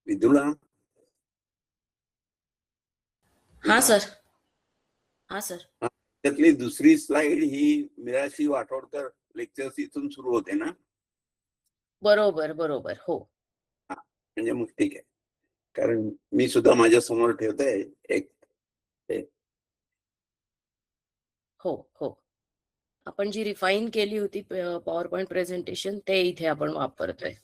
विदुला. हाँ सर. हाँ सर. त्यातली दुसरी स्लाइड ही मिराशी वाटोडकर लेक्चर्स इथून सुरू होते ना. बरोबर बरोबर. हो. म्हणजे मग ठीक आहे, कारण मी सुद्धा माझ्या समोर ठेवतोय एक. हो हो. आपण जी रिफाईन केली होती पॉवर पॉइंट प्रेझेंटेशन ते इथे आपण वापरतोय.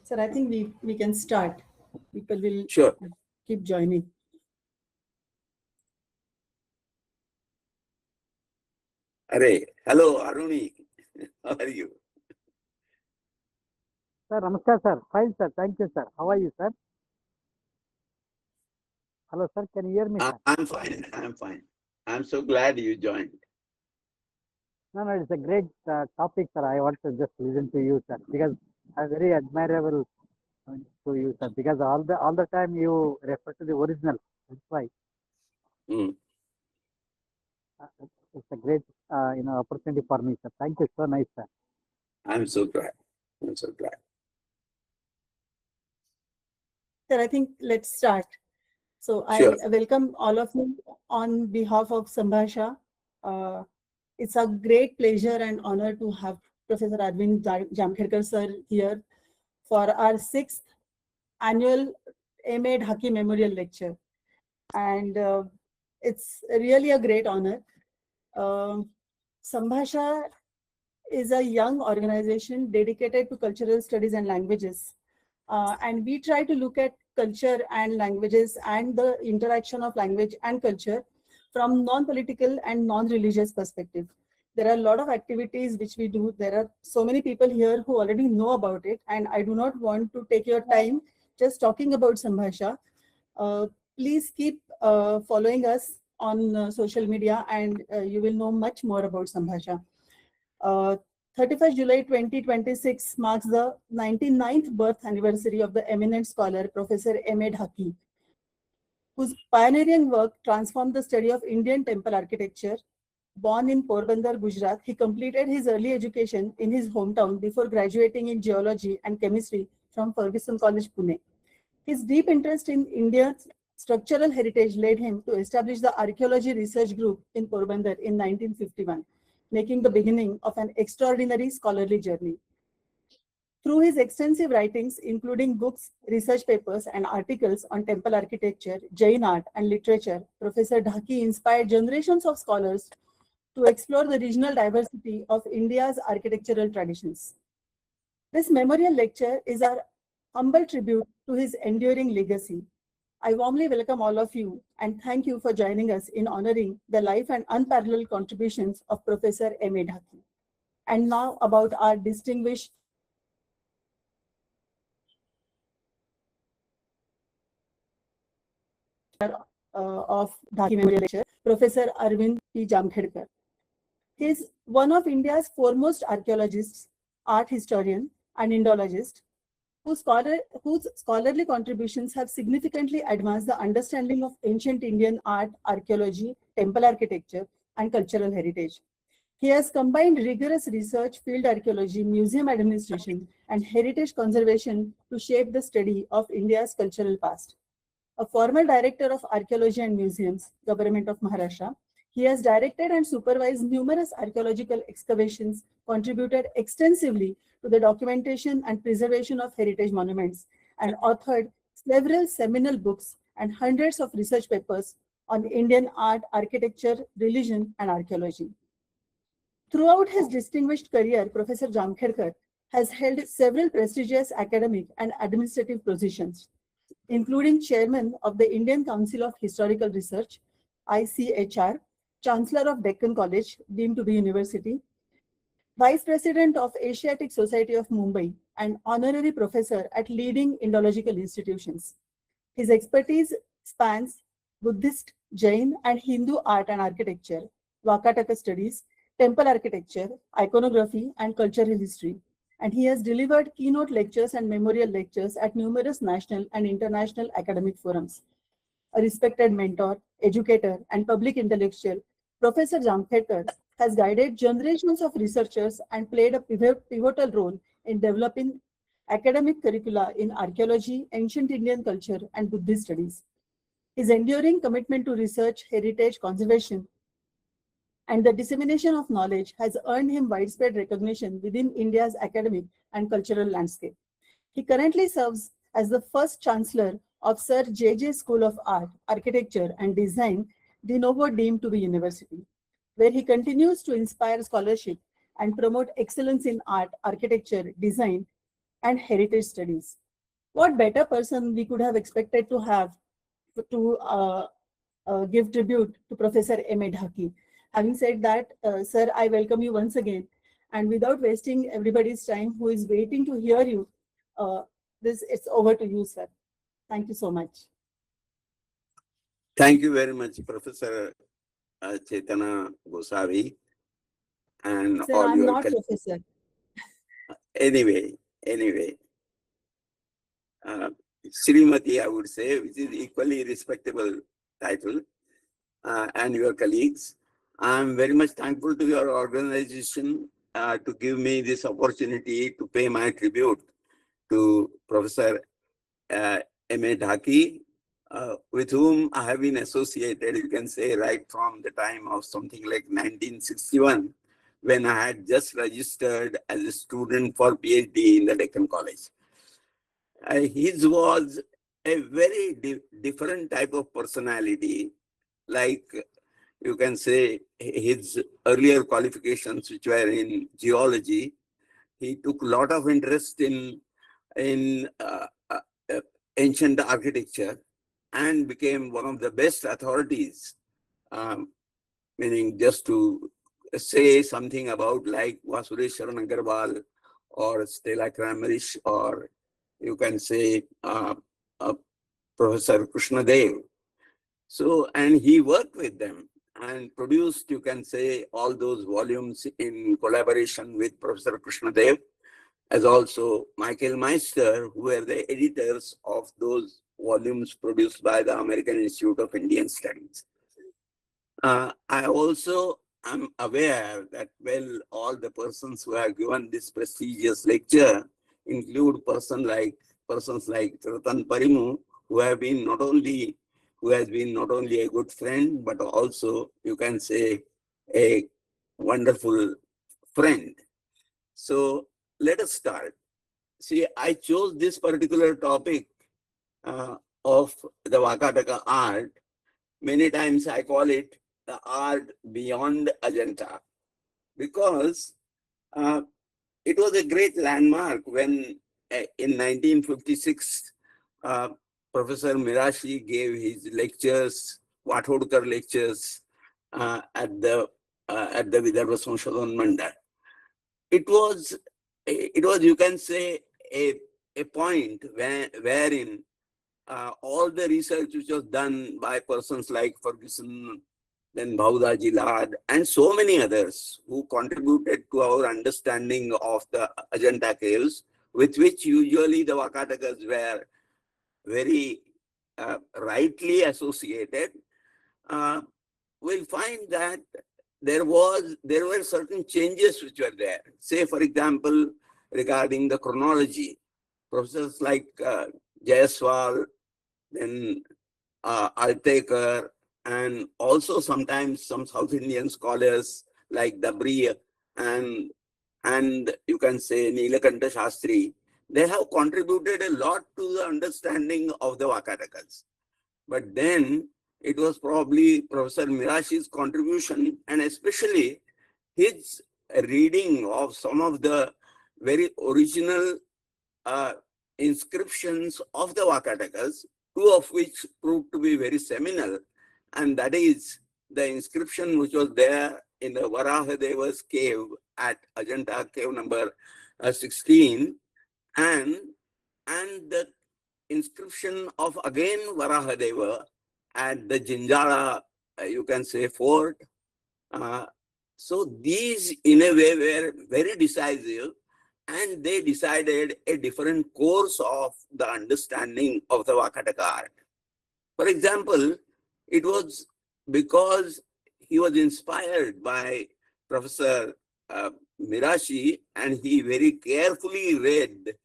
Sir, I think we can start. People will Sure. keep joining. अरे hello Aruni, how are you? Sir, namaskar sir. Fine sir. Thank you sir. How are you sir? Hello sir. Can you hear me sir? I'm fine. I'm fine. I'm so glad you joined. No, it's a great topic sir. I want to just listen to you sir, because I'm very admirable to you sir, because all the time you refer to the original. That's why. It's a great opportunity for me sir. Thank you so nice sir. I'm so glad. I'm so glad. Sir, I think let's start. So Sure. I welcome all of you on behalf of Sambhasha. It's a great pleasure and honor to have Professor Jamkhedkar sir here for our 6th annual M.A. Dhaky Memorial Lecture. And it's really a great honor. Sambhasha is a young organization dedicated to cultural studies and languages. And we try to look at culture and languages and the interaction of language and culture from non-political and non-religious perspective. There are a lot of activities which we do. There are so many people here who already know about it, and I do not want to take your time just talking about Sambhasha. Please keep following us on social media, and you will know much more about Sambhasha. 31st July 2026 marks the 99th birth anniversary of the eminent scholar Professor M.A. Dhaky, whose pioneering work transformed the study of Indian temple architecture. Born in Porbandar, Gujarat, he completed his early education in his hometown before graduating in geology and chemistry from Fergusson College, Pune. His deep interest in India's structural heritage led him to establish the Archaeology Research Group in Porbandar in 1951, making the beginning of an extraordinary scholarly journey. Through his extensive writings, including books, research papers, and articles on temple architecture, Jain art, and literature, Professor Dhaky inspired generations of scholars to explore the regional diversity of India's architectural traditions. This memorial lecture is our humble tribute to his enduring legacy. I warmly welcome all of you and thank you for joining us in honoring the life and unparalleled contributions of Professor M.A. Dhaky. And now about our distinguished of Dhaky Memorial Lecture, Professor P Jamkhedkar. He is one of India's foremost archaeologists, art historian, and Indologist, whose scholarly contributions have significantly advanced the understanding of ancient Indian art, archaeology, temple architecture, and cultural heritage. He has combined rigorous research, field archaeology, museum administration, and heritage conservation to shape the study of India's cultural past. A former director of archaeology and museums, Government of Maharashtra, he has directed and supervised numerous archaeological excavations, contributed extensively to the documentation and preservation of heritage monuments, and authored several seminal books and hundreds of research papers on Indian art, architecture, religion, and archaeology. Throughout his distinguished career, Professor Jamkhedkar has held several prestigious academic and administrative positions, including Chairman of the Indian Council of Historical Research, ICHR, Chancellor of Deccan College, deemed to be University, Vice President of Asiatic Society of Mumbai, and Honorary Professor at leading Indological institutions. His expertise spans Buddhist, Jain, and Hindu art and architecture, Vakataka studies, temple architecture, iconography, and cultural history. And he has delivered keynote lectures and memorial lectures at numerous national and international academic forums. A respected mentor, educator, and public intellectual, Professor Jamkhedkar has guided generations of researchers and played a pivotal role in developing academic curricula in archaeology, ancient Indian culture, and Buddhist studies. His enduring commitment to research, heritage conservation, and the dissemination of knowledge has earned him widespread recognition within India's academic and cultural landscape. He currently serves as the first Chancellor of Sir J.J. School of Art, Architecture and Design, de novo deemed to be university, where he continues to inspire scholarship and promote excellence in art, architecture, design, and heritage studies. What better person we could have expected to have to give tribute to Professor M.A. Dhaky. Having said that, sir, I welcome you once again. And without wasting everybody's time who is waiting to hear you, it's over to you, sir. Thank you so much. Thank you very much, Professor Chaitana Gosavi, and Sir, all I'm your not professor. Anyway, Srimati, I would say, which is equally respectable title, and your colleagues. I'm very much thankful to your organization to give me this opportunity to pay my tribute to Professor M.A. Dhaky, with whom I have been associated, you can say, right from the time of something like 1961, when I had just registered as a student for PhD in the Deccan College. His was a very different type of personality, like you can say his earlier qualifications, which were in geology. He took a lot of interest in ancient architecture and became one of the best authorities, meaning just to say something about like Vasudeswaran Agarwal or Stella Kramarish, or you can say Professor Krishnadev. So, and he worked with them and produced, you can say, all those volumes in collaboration with Professor Krishnadev, as also Michael Meister, who were the editors of those volumes produced by the American Institute of Indian Studies. I also am aware that, well, all the persons who have given this prestigious lecture include persons like Ratan Parimu, who has been not only a good friend, but also, you can say, a wonderful friend. So let us start. See, I chose this particular topic of the Vakataka art. Many times I call it the art beyond Ajanta, because it was a great landmark when in 1956, Professor Mirashi gave his lectures, Vathodkar lectures, at the Vidarbha Sanshadhan Mandal. It was, you can say, a point wherein all the research which was done by persons like Ferguson, then Bhaudaji Lad, and so many others who contributed to our understanding of the Ajanta caves, with which usually the Vakatakas were very rightly associated, we'll find that there were certain changes which were there. Say, for example, regarding the chronology, professors like Jaiswal, then Altekar, and also sometimes some South Indian scholars like Dabri and you can say Nilakanta Shastri, they have contributed a lot to the understanding of the Vakatakas. But then it was probably Professor Mirashi's contribution, and especially his reading of some of the very original inscriptions of the Vakatakas, two of which proved to be very seminal, and that is the inscription which was there in the Varahadeva's cave at Ajanta cave number 16, and the inscription of again Varahadeva at the Jinjala, you can say, fort. So these in a way were very decisive, and they decided a different course of the understanding of the Vakataka art. For example, it was because he was inspired by Professor Mirashi, and he very carefully read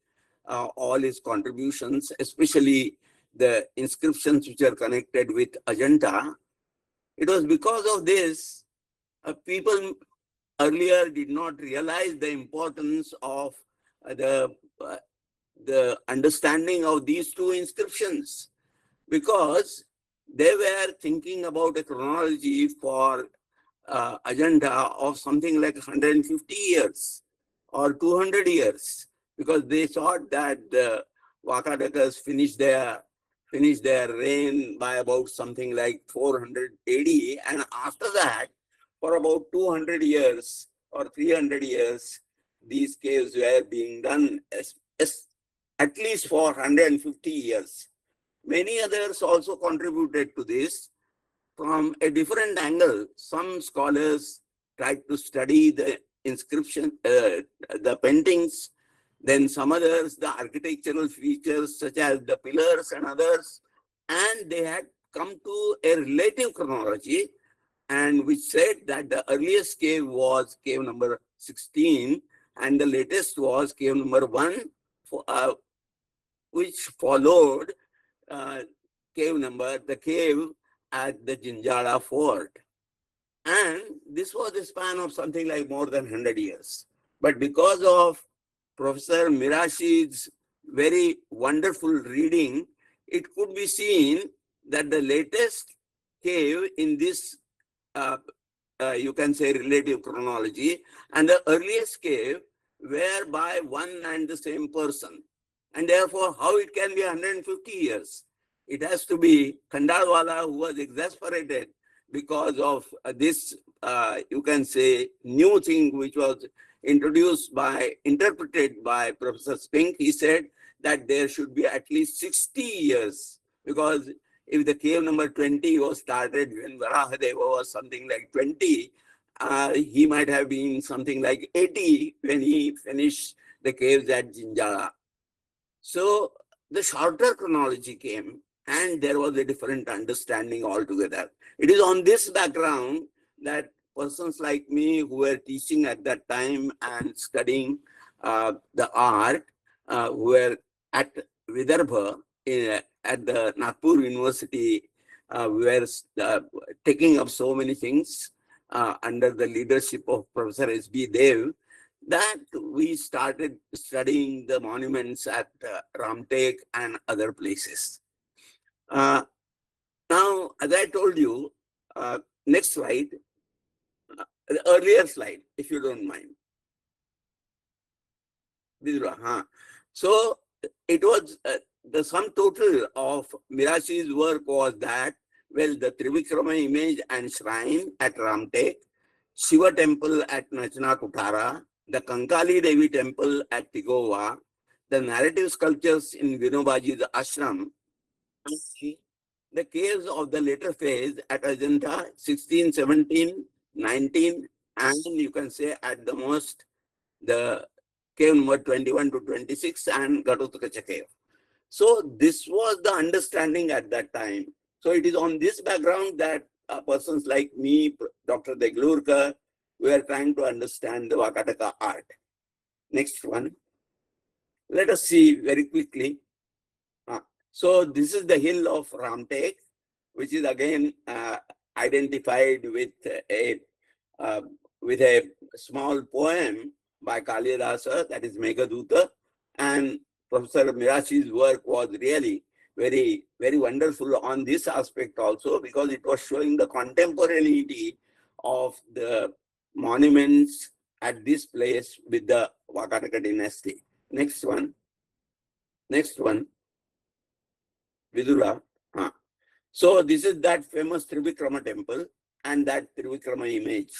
all his contributions, especially the inscriptions which are connected with Ajanta. It was because of this, people earlier did not realize the importance of the understanding of these two inscriptions, because they were thinking about a chronology for agenda of something like 150 years or 200 years, because they thought that the Vakatakas finished their reign by about something like 400 AD, and after that, for about 200 years or 300 years, these caves were being done at least for 150 years. Many others also contributed to this from a different angle. Some scholars tried to study the inscription, the paintings, then some others, the architectural features such as the pillars and others, and they had come to a relative chronology, and which said that the earliest cave was cave number 16, and the latest was cave number 1, which followed the cave at the Jinjala fort. And this was a span of something like more than 100 years. But because of Professor Mirashi's very wonderful reading, it could be seen that the latest cave in this, you can say, relative chronology, and the earliest cave were by one and the same person. And therefore, how it can be 150 years? It has to be Khandalwala, who was exasperated because of this, you can say, new thing which was interpreted by Professor Spink. He said that there should be at least 60 years, because if the cave number 20 was started when Varahadeva was something like 20, he might have been something like 80 when he finished the caves at Jinjala. So the shorter chronology came, and there was a different understanding altogether. It is on this background that persons like me who were teaching at that time and studying the art, who were at Vidarbha, at the Nagpur University, we were taking up so many things under the leadership of Professor S.B. Dev, that we started studying the monuments at Ramtek and other places. Now, as I told you, next slide, the earlier slide, if you don't mind. So it was the sum total of Mirashi's work was that, well, the Trivikrama image and shrine at Ramtek, Shiva temple at Nachna Kutara, the Kankali Devi temple at Tigova, the narrative sculptures in Vinobaji's ashram, the caves of the later phase at Ajanta 16, 17, 19, and you can say at the most the cave number 21 to 26 and Gatotkacha cave. So this was the understanding at that time. So it is on this background that persons like me, Dr. Deglurkar, we are trying to understand the Vakataka art. Next one. Let us see very quickly. So this is the hill of Ramtek, which is again identified with a small poem by Kalidasa, that is Meghaduta, and Professor Mirashi's work was really very, very wonderful on this aspect also, because it was showing the contemporaneity of the monuments at this place with the Vakataka dynasty. Next one. Next one. Vidura. So this is that famous Trivikrama temple and that Trivikrama image.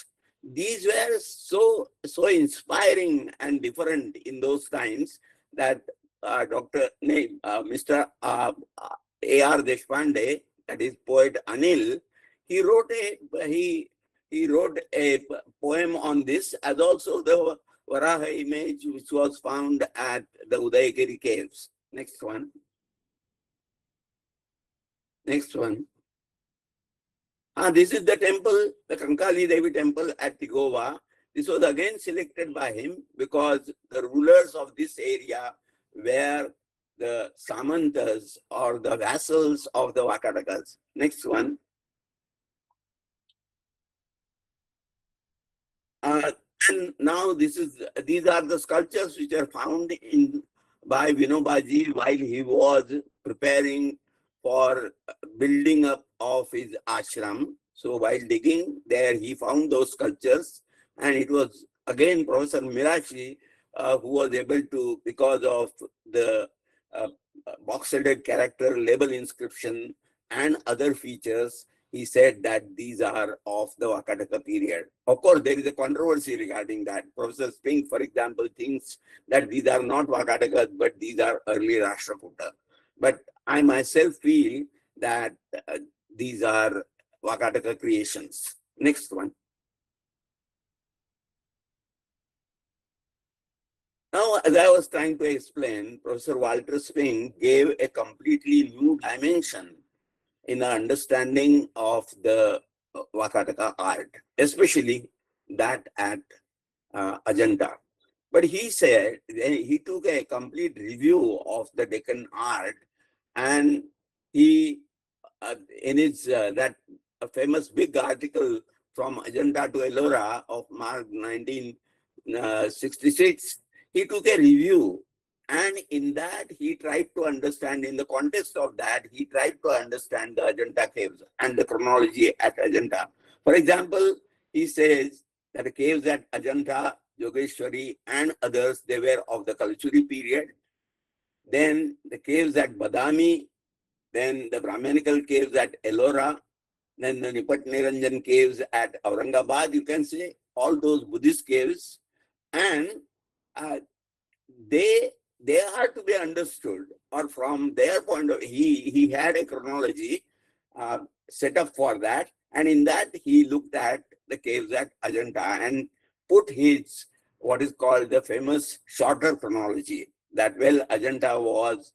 These were so inspiring and different in those times that Mr. A.R. Deshpande, that is poet Anil, he wrote a poem on this, as also the Varaha image which was found at the Udayagiri caves. Next one. Next one. This is the temple, the Kankali Devi temple at Tigova. This was again selected by him because the rulers of this area were the Samantas or the vassals of the Vakatakas. Next one. And now these are the sculptures which are found in by Vinobaji while he was preparing for building up of his ashram. So while digging there, he found those sculptures, and it was again Professor Mirashi who was able to, because of the box-headed character, label inscription, and other features, he said that these are of the Vakataka period. Of course, there is a controversy regarding that. Professor Spink, for example, thinks that these are not Vakatakas, but these are early Rashtrakuta. But I myself feel that these are Vakataka creations. Next one. Now, as I was trying to explain, Professor Walter Spink gave a completely new dimension in our understanding of the Vakataka art, especially that at Ajanta. But he said, he took a complete review of the Deccan art, and he, in his that famous big article from Ajanta to Ellora of March 1966, he took a review. And in that, he tried to understand, in the context of that, he tried to understand the Ajanta caves and the chronology at Ajanta. For example, he says that the caves at Ajanta, Yogeshwari, and others, they were of the Kalchuri period. Then the caves at Badami, then the Brahmanical caves at Ellora, then the Nipat Niranjan caves at Aurangabad, you can say, all those Buddhist caves. And they are to be understood, or from their point of view, he had a chronology set up for that, and in that he looked at the caves at Ajanta and put his what is called the famous shorter chronology, that well, Ajanta was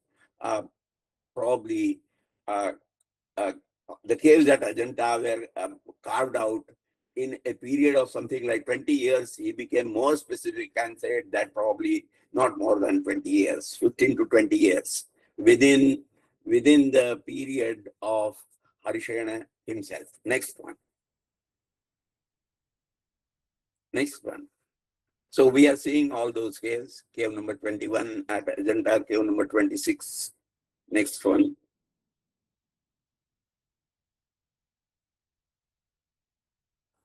probably the caves at Ajanta were carved out in a period of something like 20 years. He became more specific and said that probably not more than 20 years, 15 to 20 years within the period of Harishayana himself. Next one. Next one. So we are seeing all those caves. Cave number 21 at Ajanta, cave number 26. Next one.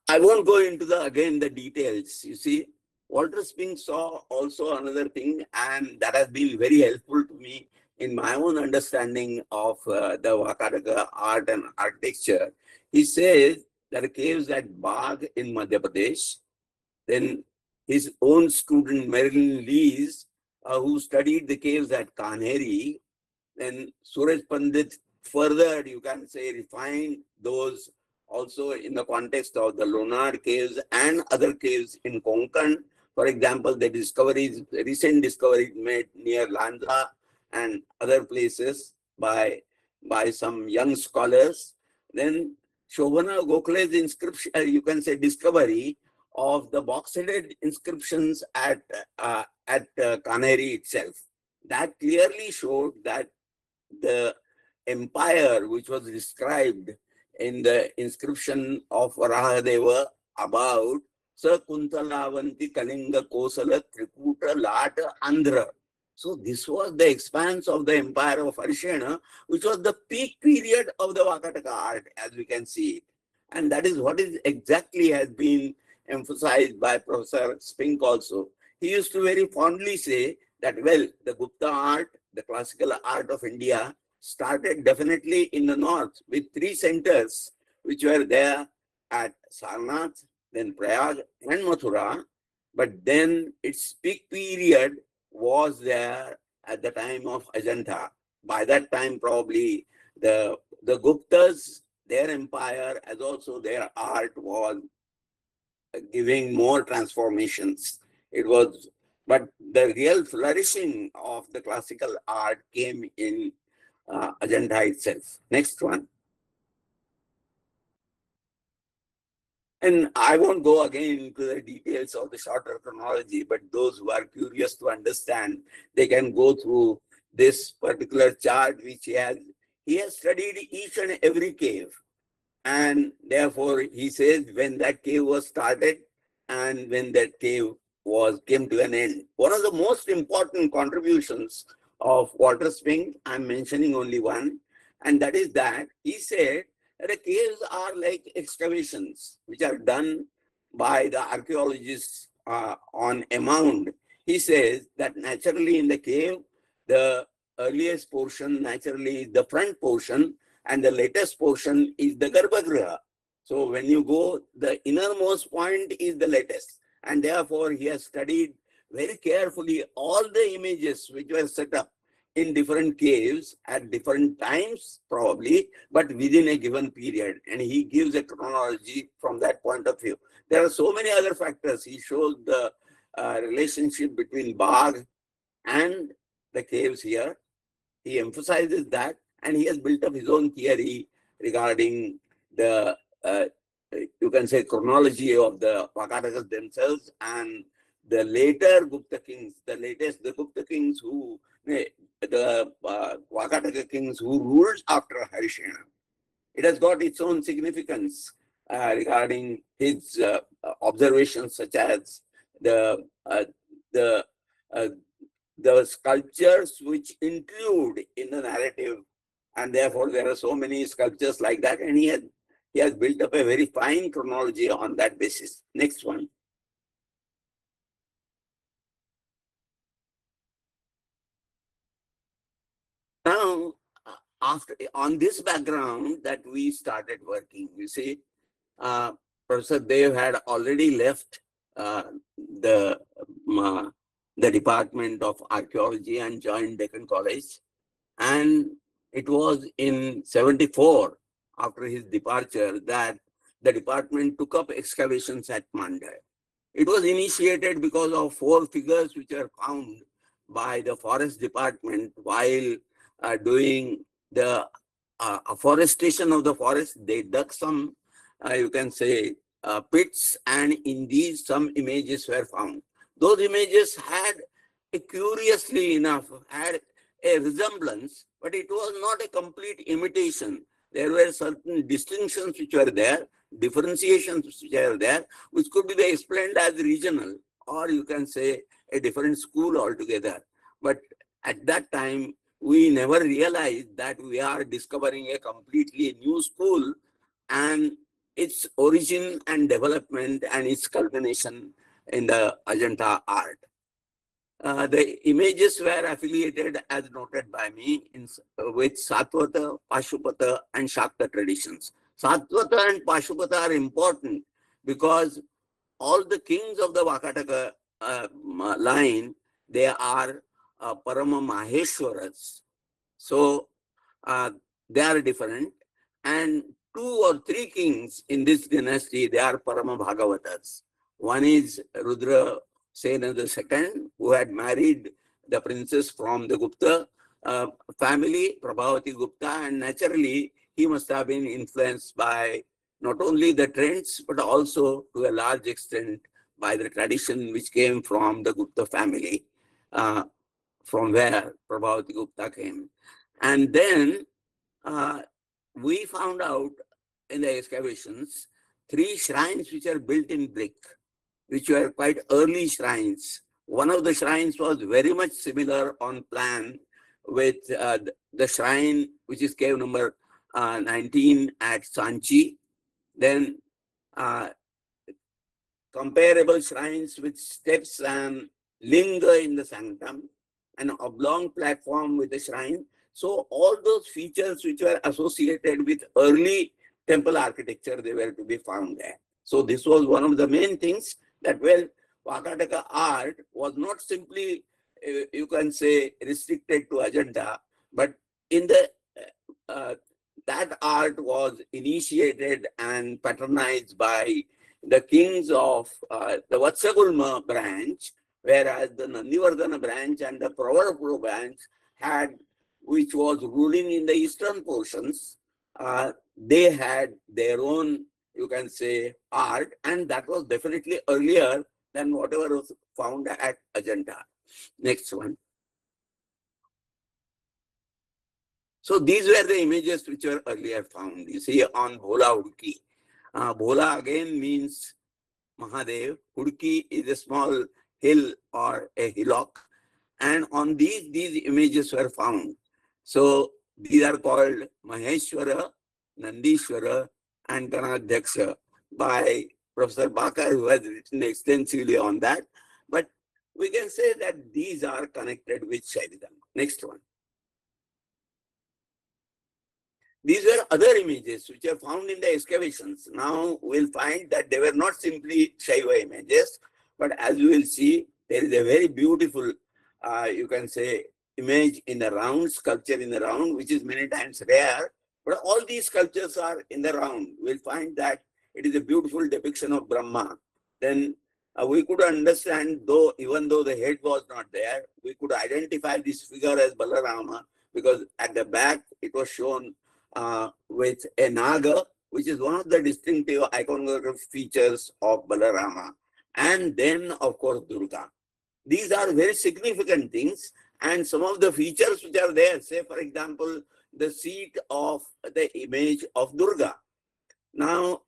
I won't go into the details. You see, Walter Spink saw also another thing, and that has been very helpful to me in my own understanding of the Vakataka art and architecture. He says that the caves at Bagh in Madhya Pradesh, then his own student Marilyn Lees, who studied the caves at Kanheri, then Suraj Pandit further, you can say, refined those also in the context of the Lonar caves and other caves in Konkan. For example, the recent discoveries made near Lanza and other places by some young scholars. Then Shobhana Gokhale's inscription, you can say, discovery of the box-headed inscriptions at Kanheri itself. That clearly showed that the empire which was described in the inscription of Varahadeva about Sakuntalavanti Kalinga Kosala Trikuta Lata Andhra. So this was the expanse of the empire of Harishayana, which was the peak period of the Vakataka art, as we can see it. And that is what is exactly has been emphasized by Professor Spink also. He used to very fondly say that, well, the Gupta art, the classical art of India, started definitely in the north with 3 centers which were there at Sarnath, then Prayag and Mathura. But then its peak period was there at the time of Ajanta. By that time, probably the Guptas, their empire, as also their art, was giving more transformations. But the real flourishing of the classical art came in Ajanta itself. Next one. And I won't go again into the details of the shorter chronology, but those who are curious to understand, they can go through this particular chart which he has. He has studied each and every cave. And therefore, he says when that cave was started and when that cave came to an end. One of the most important contributions of Walter Spink, I'm mentioning only one, and that is that he said that the caves are like excavations which are done by the archaeologists on a mound. He says that naturally in the cave, the earliest portion naturally is the front portion, and the latest portion is the Garbhagriha. So when you go, the innermost point is the latest. And therefore, he has studied very carefully all the images which were set up in different caves at different times, probably, but within a given period. And he gives a chronology from that point of view. There are so many other factors. He shows the relationship between Bagh and the caves here. He emphasizes that, and he has built up his own theory regarding the, you can say, chronology of the Vakatakas themselves and the later Gupta kings, the Gupta kings who, the Vakataka kings who ruled after Harisena. It has got its own significance regarding his observations, such as the sculptures which include in the narrative, and therefore there are so many sculptures like that, and he has built up a very fine chronology on that basis. Next one. Now, on this background that we started working, you see, Professor Dev had already left the Department of Archaeology and joined Deccan College. And it was in 74, after his departure, that the department took up excavations at Mandai. It was initiated because of 4 figures which were found by the forest department while doing the afforestation of the forest. They dug some, you can say, pits, and in these some images were found. Those images had, curiously enough, had a resemblance, but it was not a complete imitation. There were certain distinctions which were there, differentiations which were there, which could be explained as regional, or you can say a different school altogether. But at that time, we never realized that we are discovering a completely new school and its origin and development and its culmination in the Ajanta art. The images were affiliated, as noted by me, with Satvata, Pashupata, and Shakta traditions. Satvata and Pashupata are important because all the kings of the Vakataka line, they are Parama Maheshwaras. So they are different. And 2 or 3 kings in this dynasty, they are Parama Bhagavatas. One is Rudra Sena II, who had married the princess from the Gupta family, Prabhavati Gupta, and naturally he must have been influenced by not only the trends, but also to a large extent by the tradition which came from the Gupta family, from where Prabhavati Gupta came. And then we found out in the excavations 3 shrines which are built in brick, which were quite early shrines. One of the shrines was very much similar on plan with the shrine which is cave number 19 at Sanchi. Then comparable shrines with steps and linga in the sanctum, an oblong platform with the shrine. So all those features which were associated with early temple architecture, they were to be found there. So this was one of the main things that, well, Vakataka art was not simply, you can say, restricted to Ajanta, but in the that art was initiated and patronized by the kings of the Vatsagulma branch, whereas the Nandivardhana branch and the Pravarapura branch had, which was ruling in the eastern portions, they had their own, you can say, art, and that was definitely earlier than whatever was found at Ajanta. Next one. So these were the images which were earlier found. You see on Bhola Hudki. Bhola again means Mahadev. Hudki is a small hill or a hillock. And on these images were found. So these are called Maheshwara, Nandishwara, and Ganadhyaksha by Professor Bakar, who has written extensively on that. But we can say that these are connected with Shaivism. Next one. These were other images which are found in the excavations. Now we'll find that they were not simply Shaiva images, but as you will see, there is a very beautiful, you can say, image in the round, sculpture in the round, which is many times rare. But all these sculptures are in the round. We'll find that it is a beautiful depiction of Brahma. Then we could understand, though even though the head was not there, we could identify this figure as Balarama, because at the back it was shown with a Naga, which is one of the distinctive iconographic features of Balarama. And then, of course, Durga. These are very significant things. And some of the features which are there, say, for example, the seat of the image of Durga. Now,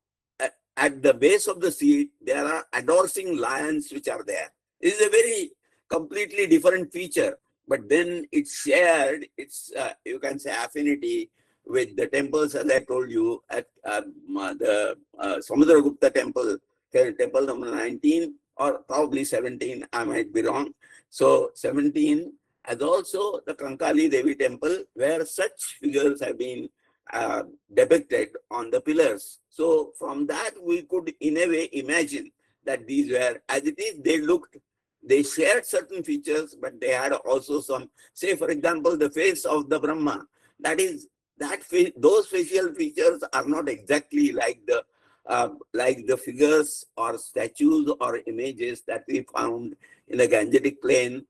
at the base of the seat, there are adoursing lions which are there. This is a very completely different feature. But then it shared its, you can say, affinity with the temples, as I told you, at the Samudragupta temple, temple number 19, or probably 17, I might be wrong. So 17, as also the Kankali Devi temple, where such figures have been depicted on the pillars. So from that, we could in a way imagine that these were, as it is, they shared certain features, but they had also some, say, for example, the face of the Brahma. Those facial features are not exactly like the figures or statues or images that we found in the Gangetic plain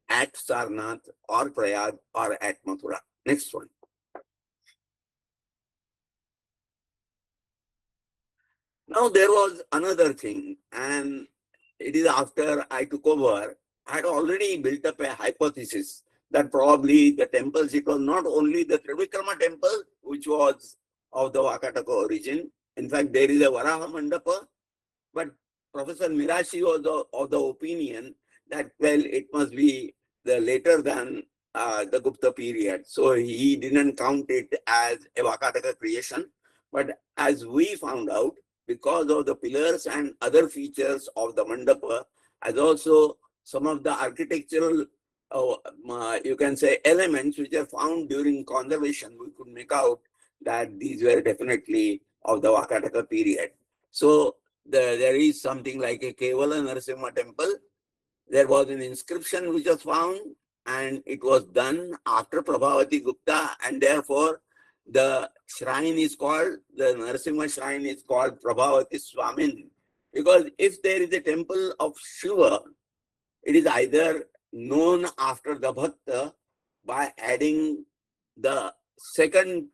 at Sarnath or Prayag or at Mathura. Next one. Now there was another thing, and it is after I took over, I had already built up a hypothesis that probably the temples, it was not only the Trivikrama temple, which was of the Vakataka origin. In fact, there is a Varaha Mandapa, but Professor Mirashi was of the opinion that, well, it must be the later than the Gupta period. So he didn't count it as a Vakataka creation. But as we found out, because of the pillars and other features of the Mandapa, as also some of the architectural, you can say, elements which are found during conservation, we could make out that these were definitely of the Vakataka period. So there is something like a Kevala Narasimha temple. There was an inscription which was found, and it was done after Prabhavati Gupta, and therefore the shrine is called, the Narasimha shrine is called Prabhavati Swamin. Because if there is a temple of Shiva, it is either known after the Bhakta by adding the second,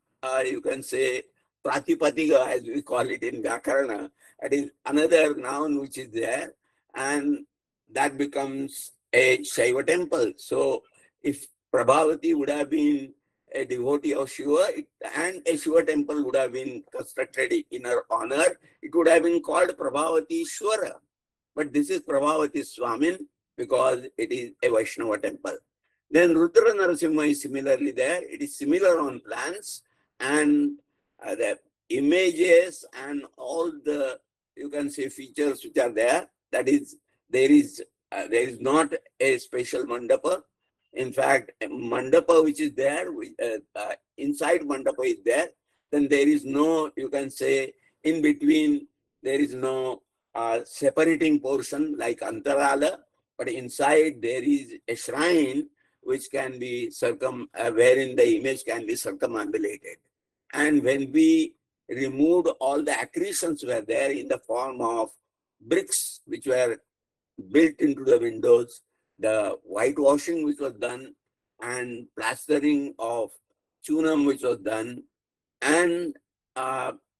you can say, Pratipatika, as we call it in Vyakarana. That is another noun which is there, and that becomes a Shaiva temple. So if Prabhavati would have been a devotee of Shiva, and a Shiva temple would have been constructed in her honor, it would have been called Prabhavati Shwara. But this is Prabhavati Swamin because it is a Vaishnava temple. Then Rudra Narasimha is similarly there. It is similar on plans, and the images and all the, you can say, features which are there. That is, there is not a special mandapa. In fact, a mandapa which is there, inside mandapa is there. Then there is no, you can say, in between, there is no separating portion like Antarala, but inside there is a shrine which can be wherein the image can be circumambulated. And when we removed all the accretions were there in the form of bricks which were built into the windows, the whitewashing which was done, and plastering of chunam which was done, and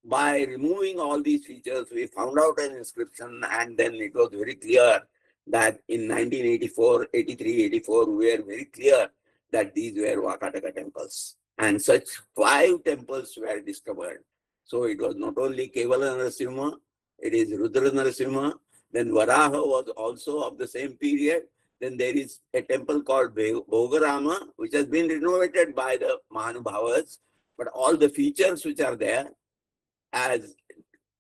by removing all these features, we found out an inscription, and then it was very clear that in 1984, 83, 84, we were very clear that these were Vakataka temples. And such 5 temples were discovered. So it was not only Kevala Narasimha, it is Rudra Narasimha, then Varaha was also of the same period. Then there is a temple called Bhogarama, which has been renovated by the Mahanubhavas, but all the features which are there, as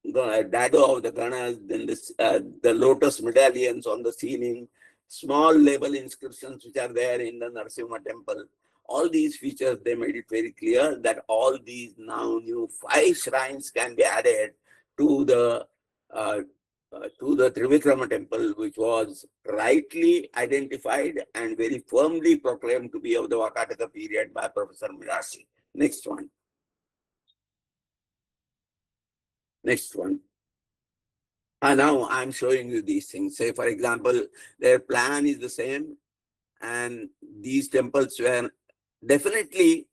the dado of the Ganas, then this, the lotus medallions on the ceiling, small label inscriptions which are there in the Narasimha temple. All these features, they made it very clear that all these now new 5 shrines can be added to the Trivikrama temple, which was rightly identified and very firmly proclaimed to be of the Vakataka period by Professor Mirashi. Next one. Next one. And now I'm showing you these things. Say, for example, their plan is the same, and these temples were definitely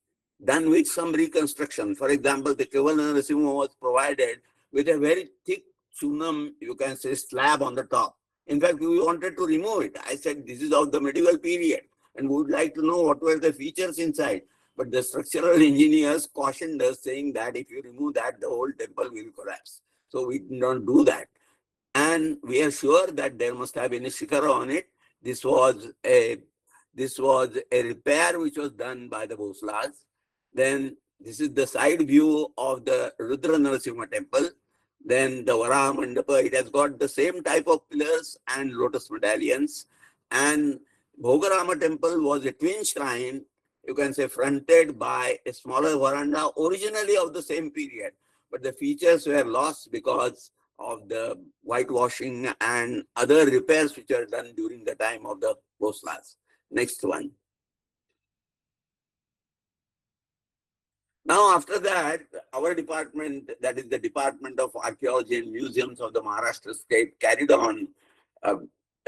done with some reconstruction. For example, the Kevala Narasimha was provided with a very thick chunam, you can say, slab on the top. In fact, we wanted to remove it. I said, this is of the medieval period, and we would like to know what were the features inside. But the structural engineers cautioned us, saying that if you remove that, the whole temple will collapse. So we did not do that. And we are sure that there must have been a shikara on it. This was a repair which was done by the Bhoslas. Then this is the side view of the Rudra Narasimha temple. Then the Varaha Mandapa, it has got the same type of pillars and lotus medallions. And Bhogarama temple was a twin shrine, you can say, fronted by a smaller veranda, originally of the same period. But the features were lost because of the whitewashing and other repairs which are done during the time of the Bhoslas. Next one. Now, after that, our department, that is the Department of Archaeology and Museums of the Maharashtra State, carried on a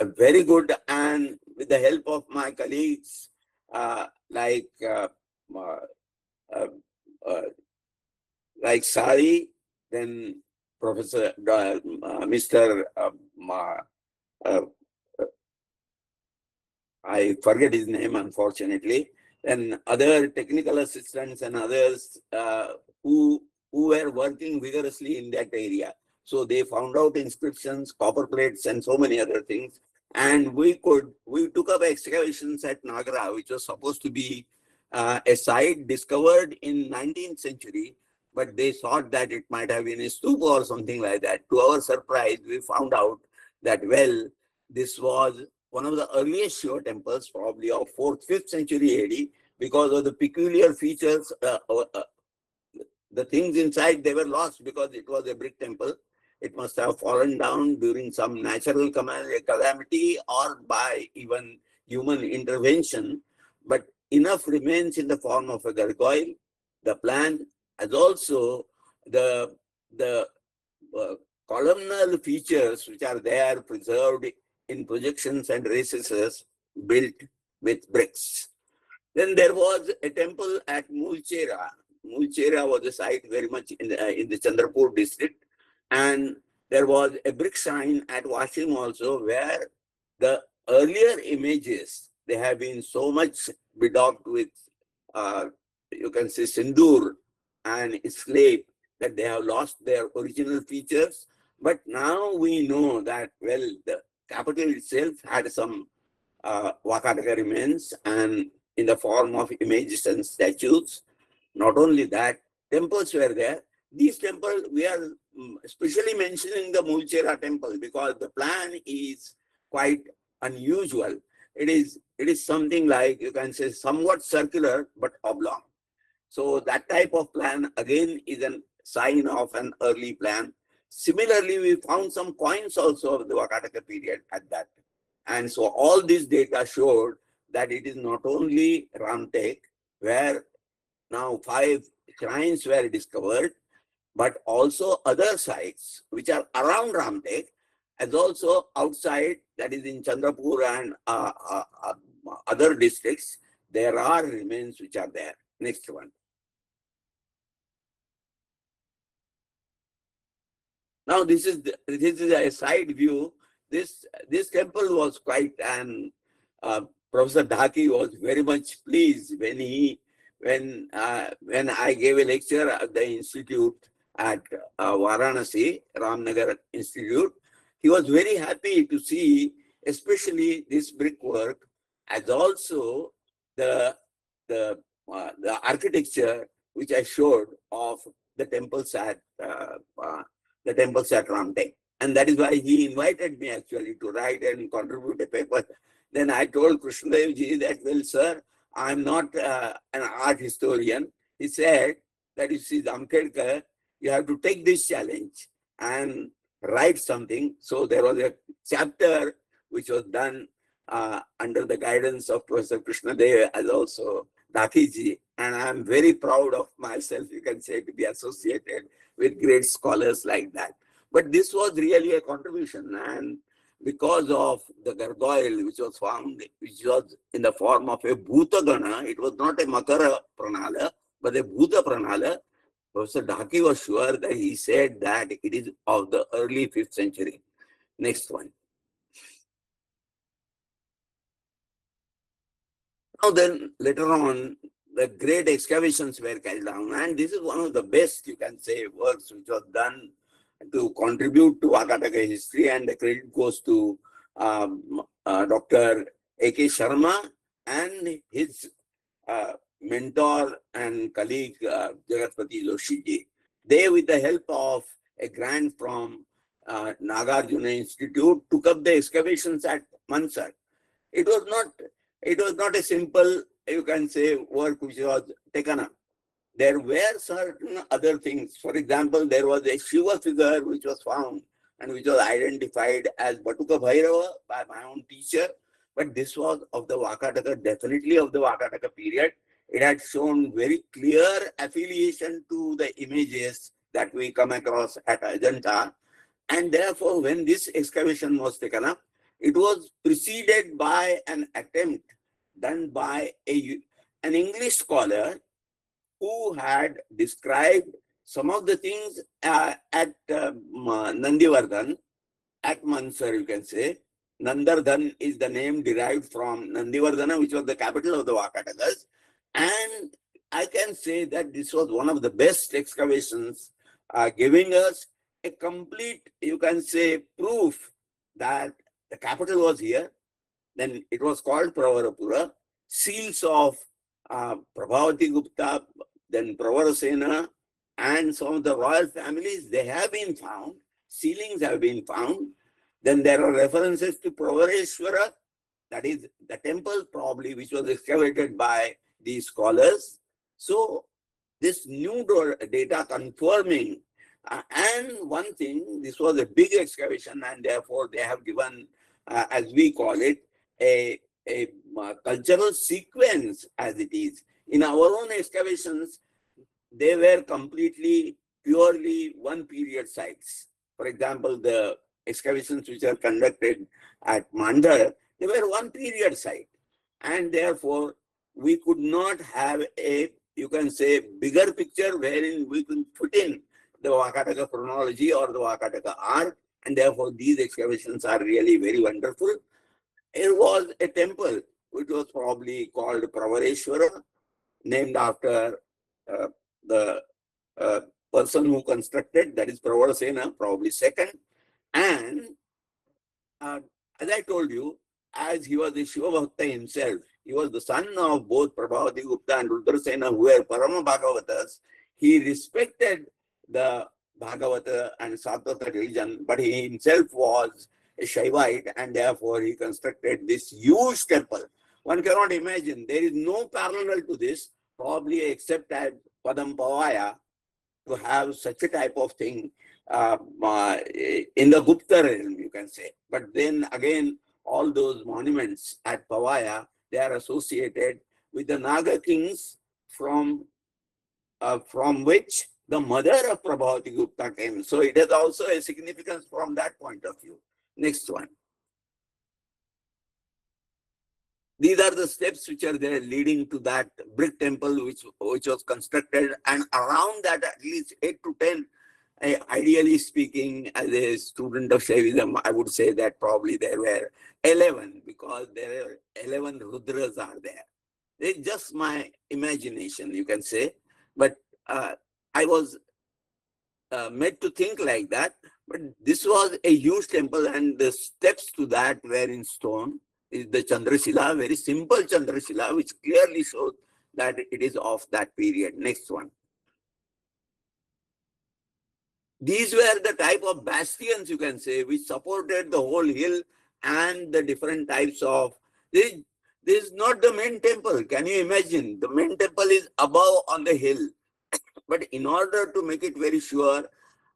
very good, and with the help of my colleagues like Sari, then Professor Mr. I forget his name, unfortunately, and other technical assistants and others who were working vigorously in that area. So they found out inscriptions, copper plates, and so many other things. And we took up excavations at Nagara, which was supposed to be a site discovered in 19th century, but they thought that it might have been a stupa or something like that. To our surprise, we found out that, well, this was one of the earliest Shiva temples, probably of 4th, 5th century AD, because of the peculiar features. The things inside, they were lost because it was a brick temple. It must have fallen down during some natural calamity or by even human intervention. But enough remains in the form of a gargoyle, the plan, as also the columnal features which are there preserved in projections and recesses built with bricks. Then there was a temple at Mulchera. Mulchera was a site very much in the Chandrapur district, and there was a brick shrine at Washim also, where the earlier images, they have been so much bedaubed with, you can say, sindoor and slate, that they have lost their original features. But now we know that, well, the capital itself had some Vakataka remains, and in the form of images and statues. Not only that, temples were there. These temples, we are especially mentioning the Mulchera temple because the plan is quite unusual. It is something like, you can say, somewhat circular but oblong. So that type of plan again is a sign of an early plan. Similarly, we found some coins also of the Vakataka period at that. And so all this data showed that it is not only Ramtek, where now 5 shrines were discovered, but also other sites which are around Ramtek, as also outside, that is in Chandrapur and other districts, there are remains which are there. Next one. Now this is a side view. This temple was quite an Professor Dhaky was very much pleased when I gave a lecture at the institute at Varanasi, Ramnagar Institute. He was very happy to see, especially this brickwork, as also the the architecture which I showed of the temples at Ramtek. And that is why he invited me actually to write and contribute a paper. Then I told Krishnadev ji that, well, sir, I'm not an art historian. He said that, you see, Jamkhedkar, you have to take this challenge and write something. So there was a chapter which was done under the guidance of Professor Krishnadev as also Dhaky ji. And I'm very proud of myself, you can say, to be associated with great scholars like that. But this was really a contribution, and because of the gargoyle which was found, which was in the form of a Bhuta Gana, it was not a Makara Pranala, but a Bhuta Pranala. Professor Dhaky was sure that he said that it is of the early 5th century. Next one. Now then, later on, the great excavations were carried on, and this is one of the best, you can say, works which was done to contribute to Vakataka history, and the credit goes to Dr. A.K. Sharma and his mentor and colleague Jagatpati Joshi ji. They, with the help of a grant from Nagarjuna Institute, took up the excavations at Mansar. It was not a simple, you can say, work which was taken up. There were certain other things. For example, there was a Shiva figure which was found and which was identified as Batuka Bhairava by my own teacher. But this was of the Vakataka, definitely of the Vakataka period. It had shown very clear affiliation to the images that we come across at Ajanta. And therefore, when this excavation was taken up, it was preceded by an attempt done by an English scholar who had described some of the things at Nandivardhan, at Mansar, you can say. Nandardhan is the name derived from Nandivardhana, which was the capital of the Vakatakas. And I can say that this was one of the best excavations, giving us a complete, you can say, proof that the capital was here. Then it was called Pravarapura. Seals of Prabhavati Gupta, then Pravarasena, and some of the royal families, they have been found. Sealings have been found. Then there are references to Pravareshwara, that is the temple probably which was excavated by these scholars. So this new data confirming, and one thing, this was a big excavation, and therefore they have given, as we call it, a cultural sequence as it is. In our own excavations, they were completely, purely one period sites. For example, the excavations which are conducted at Mandar, they were one period site. And therefore, we could not have a, you can say, bigger picture wherein we can put in the Vakataka chronology or the Vakataka art. And therefore, these excavations are really very wonderful. It was a temple which was probably called Pravareshwara, named after the person who constructed, that is Pravarasena, probably second. And as I told you, as he was a Shiva Bhakta himself, he was the son of both Prabhavati Gupta and Rudrasena, who were Parama Bhagavatas. He respected the Bhagavata and Satvata religion, but he himself was a Shaivite, and therefore he constructed this huge temple. One cannot imagine, there is no parallel to this, probably except at Padam Pavaya, to have such a type of thing in the Gupta realm, you can say. But then again, all those monuments at Pavaya, they are associated with the Naga kings from which the mother of Prabhavati Gupta came. So it has also a significance from that point of view. Next one. These are the steps which are there leading to that brick temple which was constructed, and around that at least 8 to 10 Ideally speaking, as a student of Shaivism, I would say that probably there were 11, because there are 11 Rudras are there. It's just my imagination, you can say. But I was made to think like that. But this was a huge temple, and the steps to that were in stone. Is the Chandrashila, very simple Chandrashila, which clearly shows that it is of that period. Next one. These were the type of bastions, you can say, which supported the whole hill and the different types of. This is not the main temple. Can you imagine? The main temple is above on the hill. But in order to make it very sure,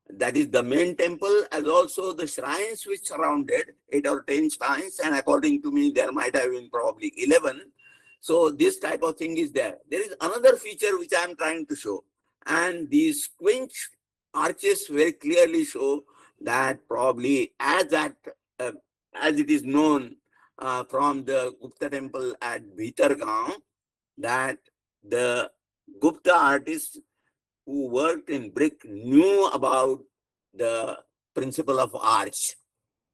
that is the main temple, as also the shrines which surrounded, 8 or 10 shrines, and according to me, there might have been probably 11. So this type of thing is there. There is another feature which I am trying to show. And these squinch arches very clearly show that probably as it is known from the Gupta temple at Bhitargaon, that the Gupta artists who worked in brick knew about the principle of arch.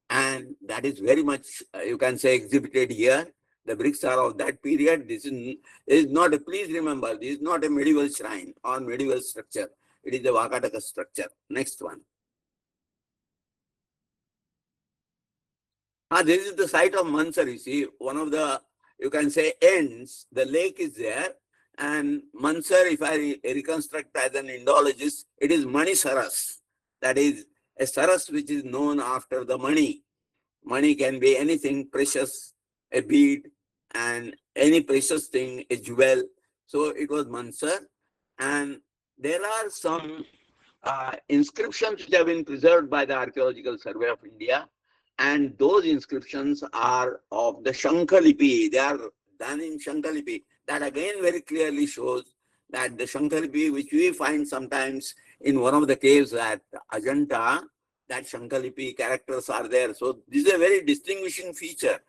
And that is very much, you can say, exhibited here. The bricks are of that period. This is not please remember, this is not a medieval shrine or medieval structure. It is a Vakataka structure. Next one. This is the site of Mansar. You see, one of the, you can say, ends, the lake is there. And Mansar, if I reconstruct as an Indologist, it is Mani Saras. That is a Saras which is known after the money. Money can be anything precious, a bead, and any precious thing, a jewel. So it was Mansar. And there are some inscriptions which have been preserved by the Archaeological Survey of India. And those inscriptions are of the Shankhalipi. They are done in Shankhalipi. That again very clearly shows that the Shankhalipi, which we find sometimes in one of the caves at Ajanta, that Shankhalipi characters are there. So this is a very distinguishing feature.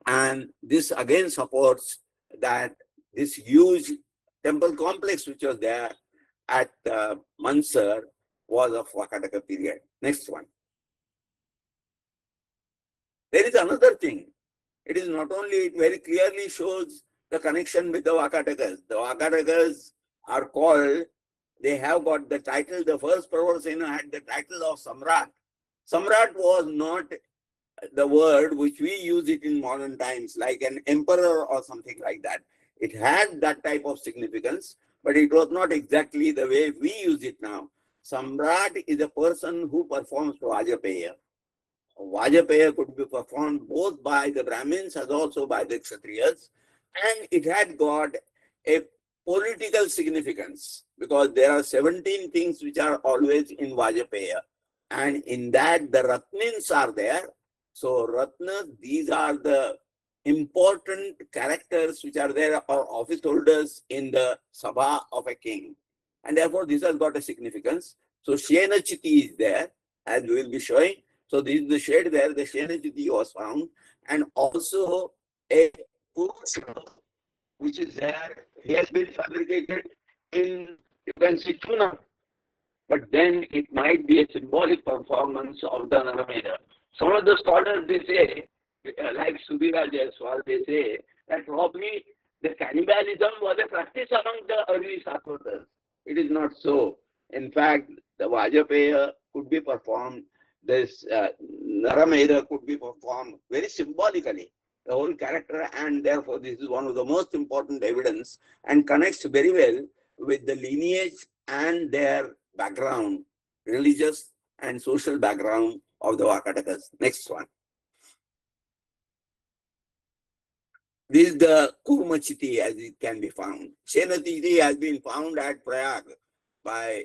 And this again supports that this huge temple complex which was there at Mansar was of Vakataka period. Next one. There is another thing. It is not only, it very clearly shows the connection with the Vakatakas. The Vakatakas are called, they have got the title, the first Pravasena had the title of Samrat. Samrat was not the word which we use it in modern times, like an emperor or something like that. It had that type of significance, but it was not exactly the way we use it now. Samrat is a person who performs Vajapeya. Vajapeya could be performed both by the Brahmins as also by the Kshatriyas, and it had got a political significance because there are 17 things which are always in Vajapeya, and in that the Ratnins are there. So Ratnas, these are the important characters which are there, or office holders in the Sabha of a king, and therefore this has got a significance. So Shenachiti is there, as we will be showing. So this is the shade where the Shenachiti was found, and also a Purusha, which is there. He has been fabricated in, you can say, tuna, but then it might be a symbolic performance of the Narameda. Some of the scholars, they say, like Subira Jaiswal, they say that probably the cannibalism was a practice among the early Sakotas. It is not so. In fact, the Vajapeya could be performed, this Narameda could be performed very symbolically, the whole character, and therefore this is one of the most important evidence and connects very well with the lineage and their background, religious and social background of the Vakatakas. Next one. This is the Kurmachiti as it can be found. Shenachiti has been found at Prayag by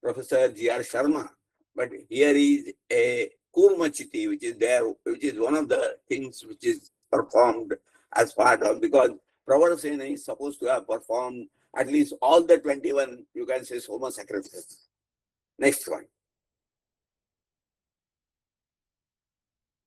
Professor G.R. Sharma. But here is a Kurmachiti which is there, which is one of the things which is performed as part of, because Pravarasena is supposed to have performed at least all the 21, you can say, Soma sacrifices. Next one.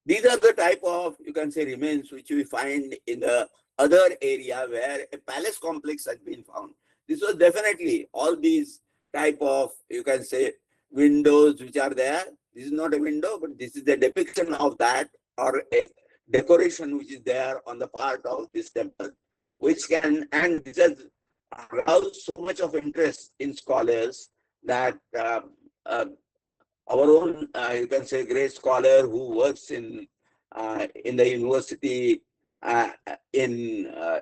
These are the type of, you can say, remains which we find in the other area where a palace complex has been found. This was definitely all these type of, you can say, windows which are there. This is not a window, but this is the depiction of that, or a decoration which is there on the part of this temple, which can, and this has aroused so much of interest in scholars that uh, our own, you can say, great scholar who works in the university uh, in uh,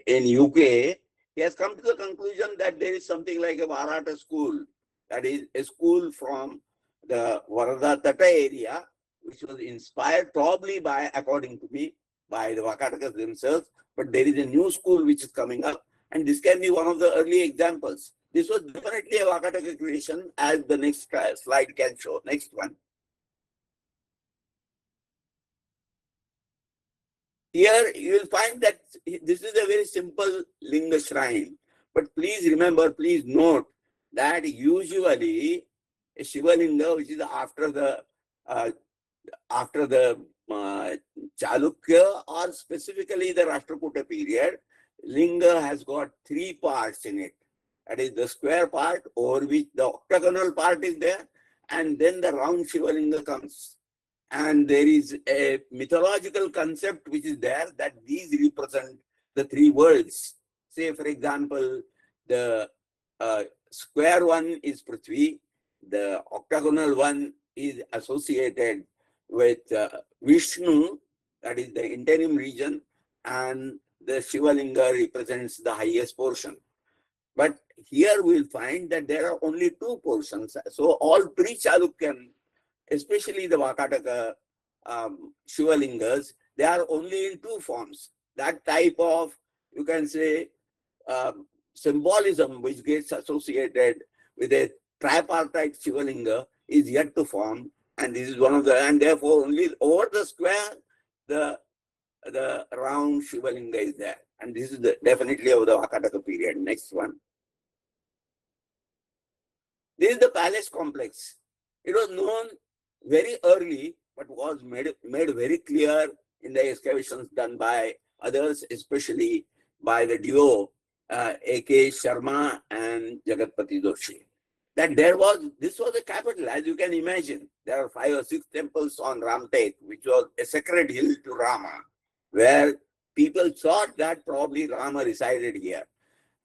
in UK, he has come to the conclusion that there is something like a Varata school, that is a school from the Varada Tata area, which was inspired probably by, according to me, by the Vakatakas themselves. But there is a new school which is coming up, and this can be one of the early examples. This was definitely a Vakataka creation, as the next slide can show. Next one. Here you will find that this is a very simple linga shrine. But please remember, please note that usually a Shiva linga, which is after the Chalukya, or specifically the Rashtrakuta period, linga has got three parts in it. That is the square part, over which the octagonal part is there, and then the round Shiva linga comes. And there is a mythological concept which is there, that these represent the three worlds. Say, for example, the square one is Prithvi, the octagonal one is associated with Vishnu, that is the interim region, and the Shiva linga represents the highest portion. But here we'll find that there are only two portions. So all pre-Chalukyan, especially the Vakataka Shivalingas, they are only in two forms. That type of, you can say, symbolism which gets associated with a tripartite Shivalinga is yet to form. And this is one of the, and therefore only over the square, the round Shivalinga is there. And this is definitely of the Vakataka period. Next one. This is the palace complex. It was known very early, but was made very clear in the excavations done by others, especially by the duo A.K. Sharma and Jagatpati Doshi. That this was a capital, as you can imagine. There are 5 or 6 temples on Ramtek, which was a sacred hill to Rama, where people thought that probably Rama resided here.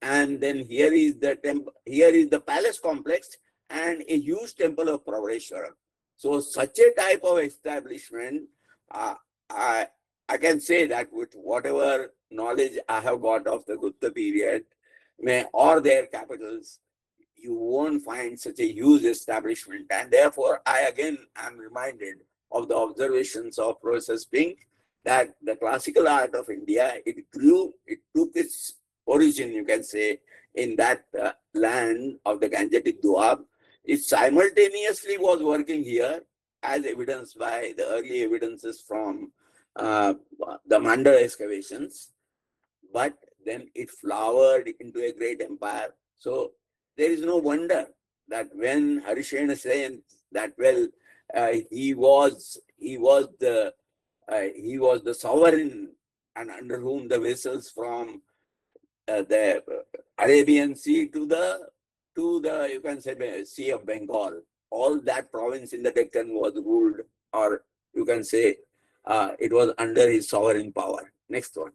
And then here is the temple, here is the palace complex and a huge temple of Pravareshwara. So such a type of establishment, I can say that with whatever knowledge I have got of the Gupta period, or their capitals, you won't find such a huge establishment. And therefore, I again am reminded of the observations of Professor Spink, that the classical art of India, it grew, it took its origin, you can say, in that land of the Gangetic Doab. It simultaneously was working here, as evidenced by the early evidences from the Mandal excavations, but then it flowered into a great empire. So there is no wonder that when Harishena said that, well, he was the sovereign, and under whom the vessels from the Arabian Sea to the you can say Sea of Bengal, all that province in the Deccan was ruled, or you can say it was under his sovereign power. Next one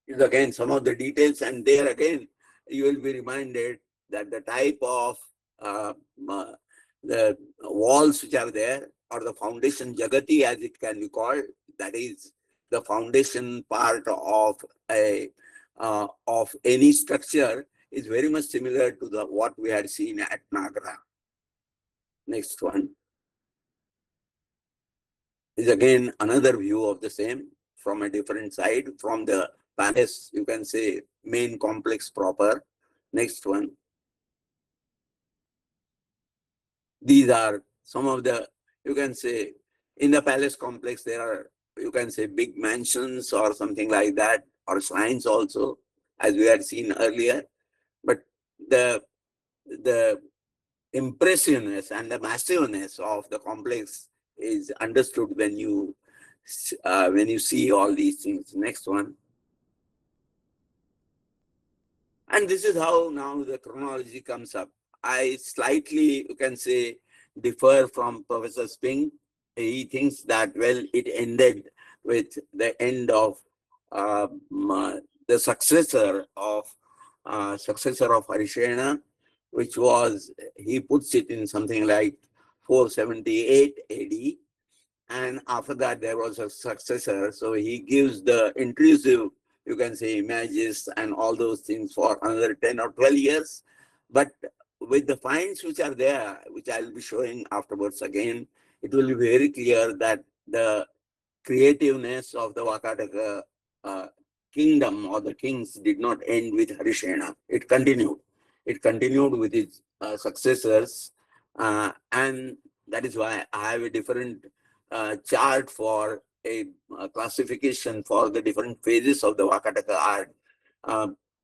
is again some of the details, and there again you will be reminded that the type of the walls which are there, or the foundation Jagati as it can be called, that is the foundation part of any structure, is very much similar to what we had seen at Nagra. Next one is again another view of the same from a different side, from the palace, you can say, main complex proper. Next one. These are some of the, you can say, in the palace complex, there are, you can say, big mansions or something like that, or shrines also, as we had seen earlier. But the impressiveness and the massiveness of the complex is understood when you see all these things. Next one. And this is how now the chronology comes up. I slightly, you can say, differ from Professor Spink. He thinks that, well, it ended with the end of the successor of Harishena, which was, he puts it in something like 478 AD. And after that, there was a successor. So he gives the intrusive, you can say, images and all those things for another 10 or 12 years. But with the finds which are there, which I'll be showing afterwards again, it will be very clear that the creativeness of the Vakataka kingdom or the kings did not end with Harishena. It continued. It continued with its successors. And that is why I have a different chart for a classification for the different phases of the Vakataka art.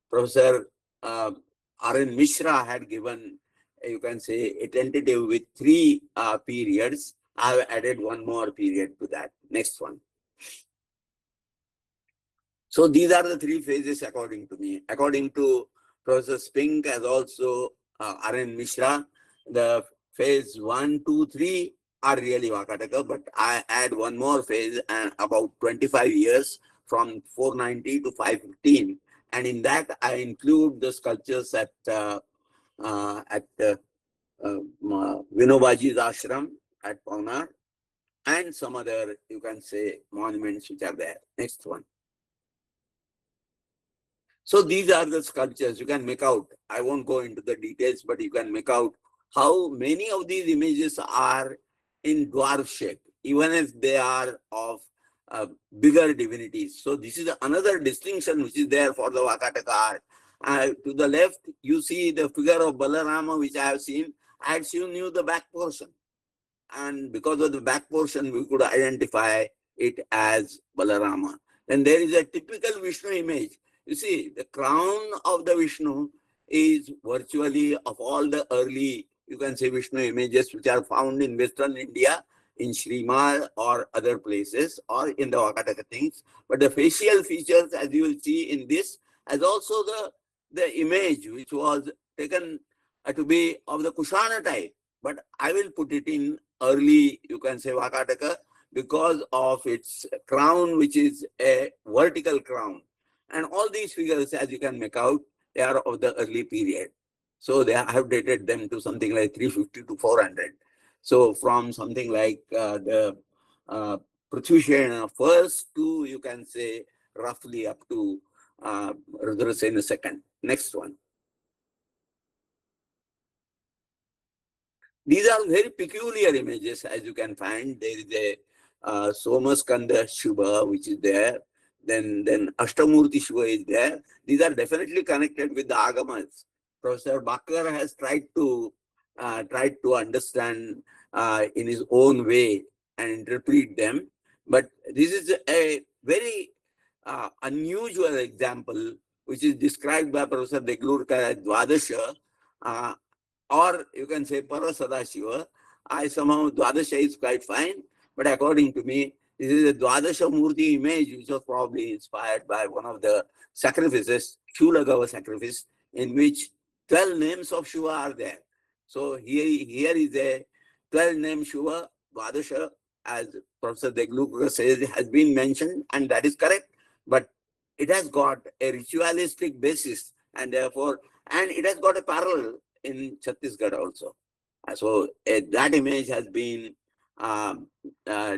Professor R.N. Mishra had given, you can say, a tentative with 3 periods. I have added one more period to that. Next one. So these are the 3 phases according to me. According to Professor Spink as also R.N. Mishra, the phase 1, 2, 3 are really Vakataka, but I add one more phase and about 25 years from 490 to 515. And in that, I include the sculptures at Vinobaji's ashram at Paunar and some other, you can say, monuments which are there. Next one. So these are the sculptures you can make out. I won't go into the details, but you can make out how many of these images are in dwarf shape, even if they are of bigger divinities. So this is another distinction which is there for the Vakataka art. To the left, you see the figure of Balarama, which I have seen. I had shown you the back portion. And because of the back portion, we could identify it as Balarama. Then there is a typical Vishnu image. You see, the crown of the Vishnu is virtually of all the early, you can say, Vishnu images which are found in Western India, in Srimad or other places, or in the Vakataka things. But the facial features, as you will see in this, as also the image which was taken to be of the Kushana type. But I will put it in early, you can say, Vakataka, because of its crown, which is a vertical crown. And all these figures, as you can make out, they are of the early period. So they have dated them to something like 350 to 400. So from something like the Prithvishena first to, you can say, roughly up to Rudrasena second. Next one. These are very peculiar images, as you can find. There is a Somaskanda Shiva, which is there. Then Ashtamurti Shiva is there. These are definitely connected with the Agamas. Professor Bakker has tried to understand in his own way and interpret them. But this is a very unusual example, which is described by Professor Deglurkar as Dwadasha, or you can say Parasadashiva. I somehow, Dwadasha is quite fine, but according to me, this is a Dwadasha Murti image, which was probably inspired by one of the sacrifices, Shulagava sacrifice, in which 12 names of Shiva are there. So here is a 12 name Shiva, Dwadasha, as Professor Deglukar says, has been mentioned, and that is correct, but it has got a ritualistic basis, and therefore, and it has got a parallel in Chhattisgarh also. So that image has been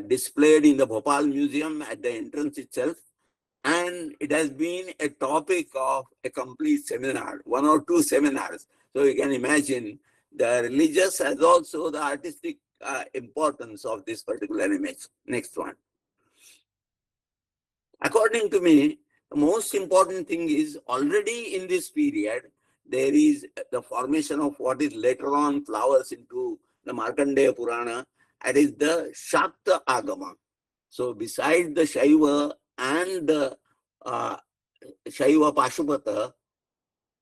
displayed in the Bhopal Museum at the entrance itself, and it has been a topic of a complete seminar, 1 or 2 seminars. So you can imagine the religious as also the artistic importance of this particular image. Next one. According to me, the most important thing is already in this period, there is the formation of what is later on flowers into the Markandeya Purana, that is the Shakta Agama. So besides the Shaiva and the Shaiva Pashupata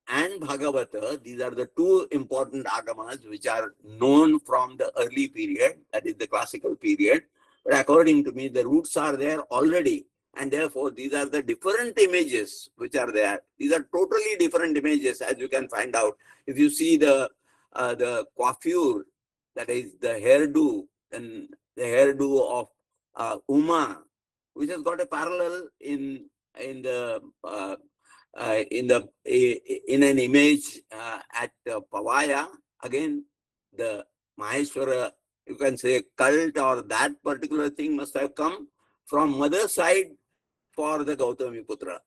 and Bhagavata, these are the 2 important agamas which are known from the early period, that is the classical period. But according to me, the roots are there already And therefore, these are the different images which are there. These are totally different images, as you can find out. If you see the coiffure, that is the hairdo, and the hairdo of Uma, which has got a parallel in the in an image at Pavaya. Again, the Maheshwara, you can say, cult or that particular thing must have come from mother's side for the Gautami Putra,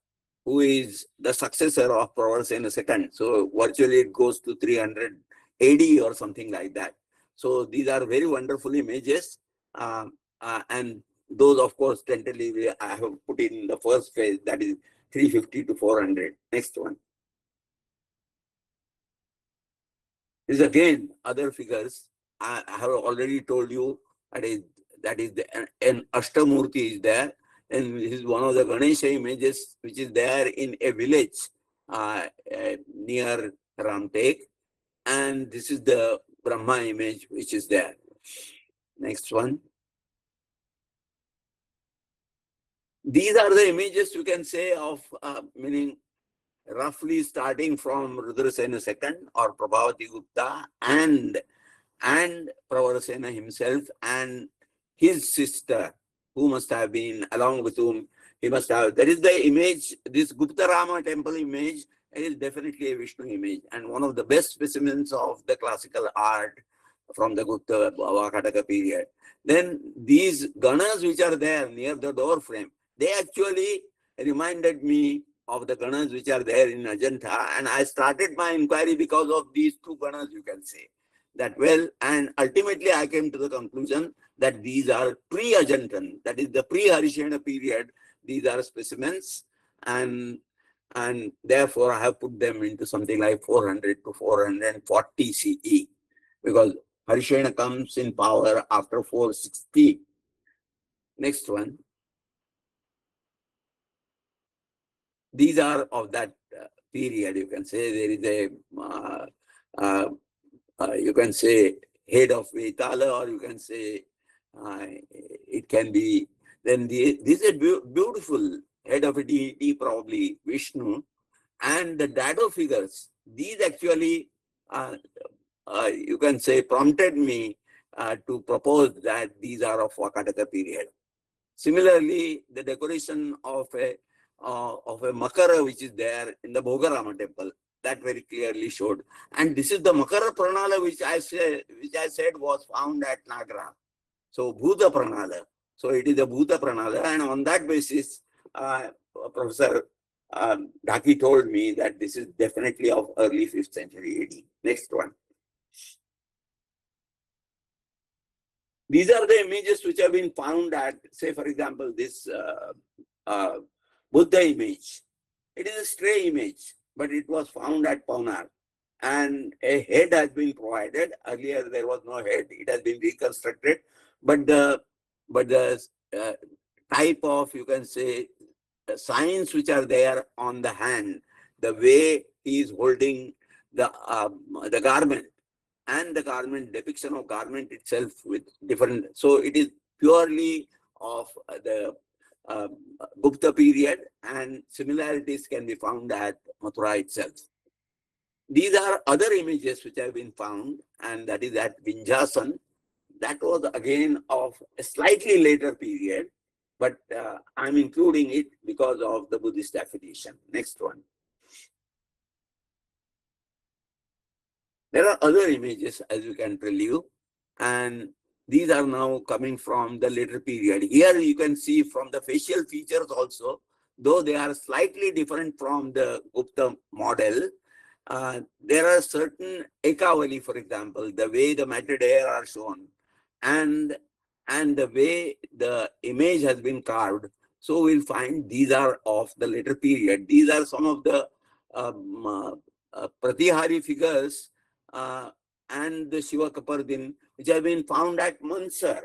who is the successor of Pravarasena II. So virtually it goes to 300 AD or something like that. So these are very wonderful images. And those, of course, tentatively I have put in the first phase, that is 350 to 400. Next one. This is again other figures. I have already told you that is an Ashtamurti is there. And this is one of the Ganesha images which is there in a village near Ramtek. And this is the Brahma image which is there. Next one. These are the images you can say of meaning roughly starting from Rudrasena II or Prabhavati Gupta and Pravarasena himself and his sister, who must have been along with whom he must have. That is the image, this Gupta Rama temple image is definitely a Vishnu image and one of the best specimens of the classical art from the Gupta Vakataka period. Then these Ganas which are there near the door frame, they actually reminded me of the Ganas which are there in Ajanta, and I started my inquiry because of these two Ganas, you can say. That well, and ultimately I came to the conclusion that these are pre-Ajantan, that is the pre-Harishena period. These are specimens, and therefore I have put them into something like 400 to 440 CE, because Harishena comes in power after 460. Next one. These are of that period, you can say. There is a you can say head of Vetala, or you can say it can be, then this is a beautiful head of a deity, probably Vishnu, and the dado figures. These actually, you can say, prompted me to propose that these are of Vakataka period. Similarly, the decoration of a Makara which is there in the Bhogarama temple, that very clearly showed. And this is the Makara Pranala which I said was found at Nagara. So Bhuta Pranala. So it is a Bhuta Pranala, and on that basis, Professor Dhaky told me that this is definitely of early 5th century AD. Next one. These are the images which have been found at, say, for example, this Buddha image. It is a stray image, but it was found at Paunar. And a head has been provided. Earlier there was no head. It has been reconstructed. But the type of, you can say, signs which are there on the hand, the way he is holding the garment, and the garment, depiction of garment itself with different. So it is purely of the Gupta period, and similarities can be found at Mathura itself. These are other images which have been found, and that is at Vinjasan. That was again of a slightly later period, but I'm including it because of the Buddhist affiliation. Next one. There are other images, as you can tell you, and these are now coming from the later period. Here you can see from the facial features also, though they are slightly different from the Gupta model, there are certain ekavali, for example, the way the matted hair are shown, and the way the image has been carved. So we'll find these are of the later period. These are some of the Pratihari figures and the Shiva Kapardin, which have been found at Mansar.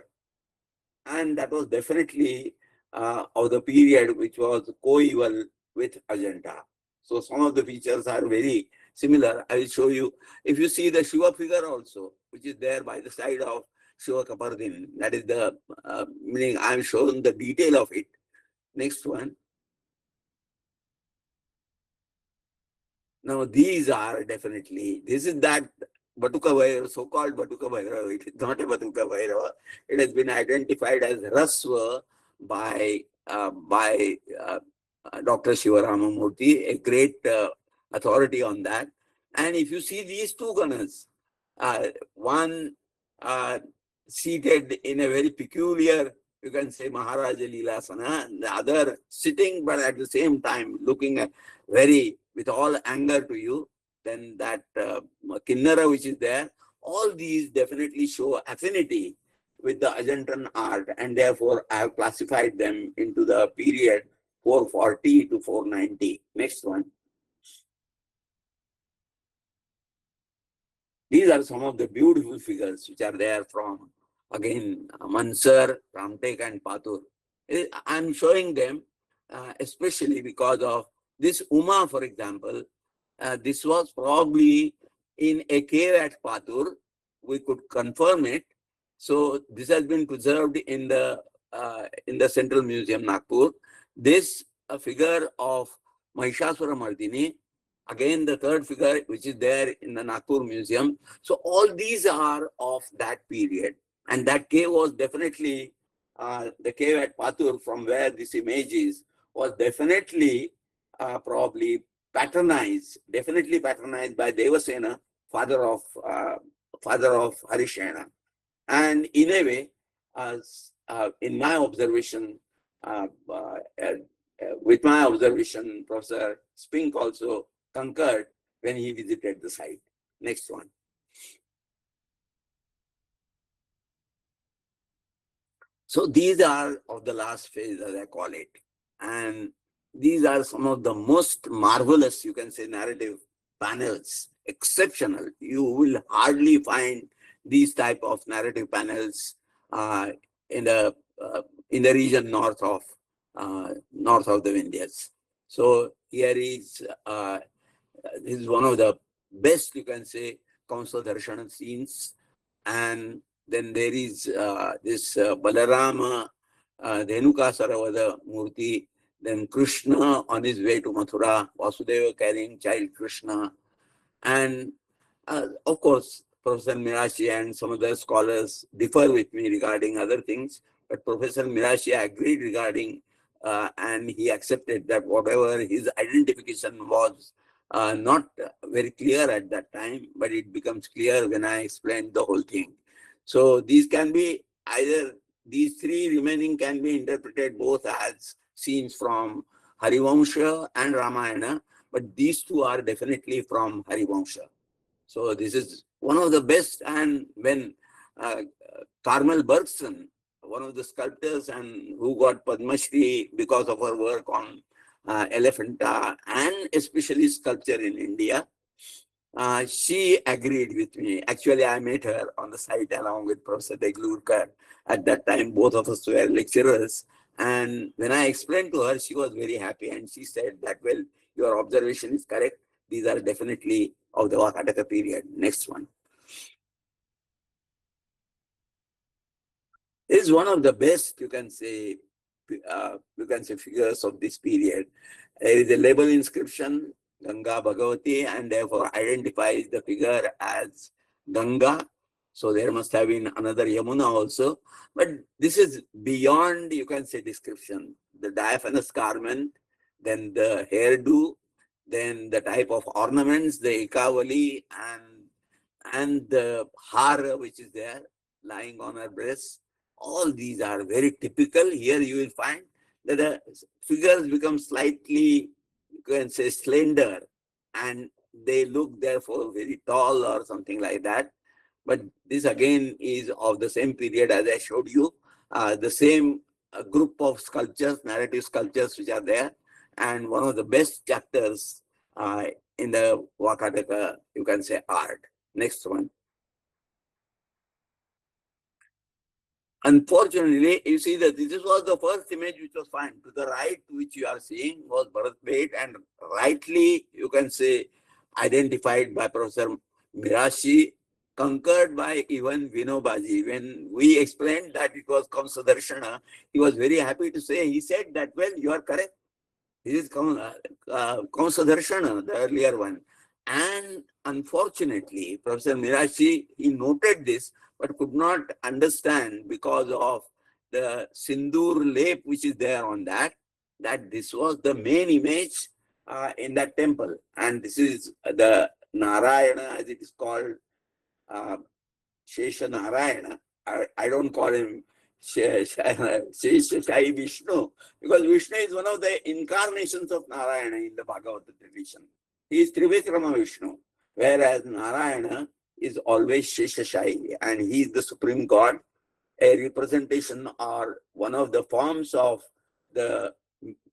And that was definitely of the period which was coeval with Ajanta. So some of the features are very similar. I will show you. If you see the Shiva figure also, which is there by the side of Shiva Kapardin, that is the meaning I am showing the detail of it. Next one. Now, these are definitely, this is that Batuka Bhairava, so-called Batuka Bhairava. It is not a Batuka Bhairava. It has been identified as Rasva by Dr. Shivarama Murthy, a great authority on that. And if you see these two ganas, one seated in a very peculiar, you can say Maharaja Leelasana, and the other sitting, but at the same time looking at very with all anger to you, then that Kinnara which is there, all these definitely show affinity with the Ajantan art, and therefore I have classified them into the period 440 to 490. Next one. These are some of the beautiful figures which are there from, again, Mansar, Ramtek and Patur. I'm showing them especially because of this Uma, for example. This was probably in a cave at Patur. We could confirm it. So this has been preserved in the Central Museum, Nagpur. This figure of Mahishasura Mardini, again the third figure which is there in the Nagpur Museum. So all these are of that period. And that cave was definitely, the cave at Patur from where this image is, was definitely probably definitely patronized by Devasena, father of Harishena. And in a way, in my observation, with my observation, Professor Spink also concurred when he visited the site. Next one. So these are of the last phase, as I call it. And these are some of the most marvelous, you can say, narrative panels, exceptional. You will hardly find these type of narrative panels in the region north of the Vindhyas. So here is this is one of the best, you can say, Kamsa Darshana scenes. And then there is this Balarama Dhenuka Saravada Murti, then Krishna on his way to Mathura, Vasudeva carrying child Krishna. And of course, Professor Mirashi and some other scholars differ with me regarding other things, but Professor Mirashi agreed regarding and he accepted that whatever his identification was not very clear at that time, but it becomes clear when I explained the whole thing. So these can be either, these three remaining can be interpreted both as scenes from Harivamsha and Ramayana, but these two are definitely from Harivamsha. So this is one of the best. And when Carmel Bergson, one of the sculptors and who got Padma Shri because of her work on Elephanta and especially sculpture in India, she agreed with me. Actually, I met her on the site along with Professor Deglurkar. At that time, both of us were lecturers. And when I explained to her, she was very happy. And she said that, well, your observation is correct. These are definitely of the Vakataka period. Next one. This is one of the best, you can say figures of this period. There is a label inscription, Ganga Bhagavati, and therefore identifies the figure as Ganga. So there must have been another Yamuna also. But this is beyond, you can say, description. The diaphanous garment, then the hairdo, then the type of ornaments, the ikavali, and the hara which is there lying on her breast. All these are very typical. Here you will find that the figures become slightly, you can say, slender, and they look therefore very tall or something like that. But this again is of the same period as I showed you, the same group of sculptures, narrative sculptures which are there, and one of the best chapters in the Vakataka, you can say, art. Next one. Unfortunately, you see that this was the first image which was found. To the right, which you are seeing, was Bharat Bhet, and rightly, you can say, identified by Professor Mirashi conquered by even Vinobaji. When we explained that it was Kamsadarshana, he was very happy to say, he said that, well, you are correct. This is Kamsadarshana, the earlier one. And unfortunately, Professor Mirashi, he noted this, but could not understand because of the Sindur lap which is there on that this was the main image in that temple. And this is the Narayana, as it is called, Shesha Narayana. I don't call him Shesha Shai Vishnu, because Vishnu is one of the incarnations of Narayana in the Bhagavata tradition. He is Trivikrama Vishnu, whereas Narayana is always Shesha Shai, and he is the supreme god, a representation or one of the forms of the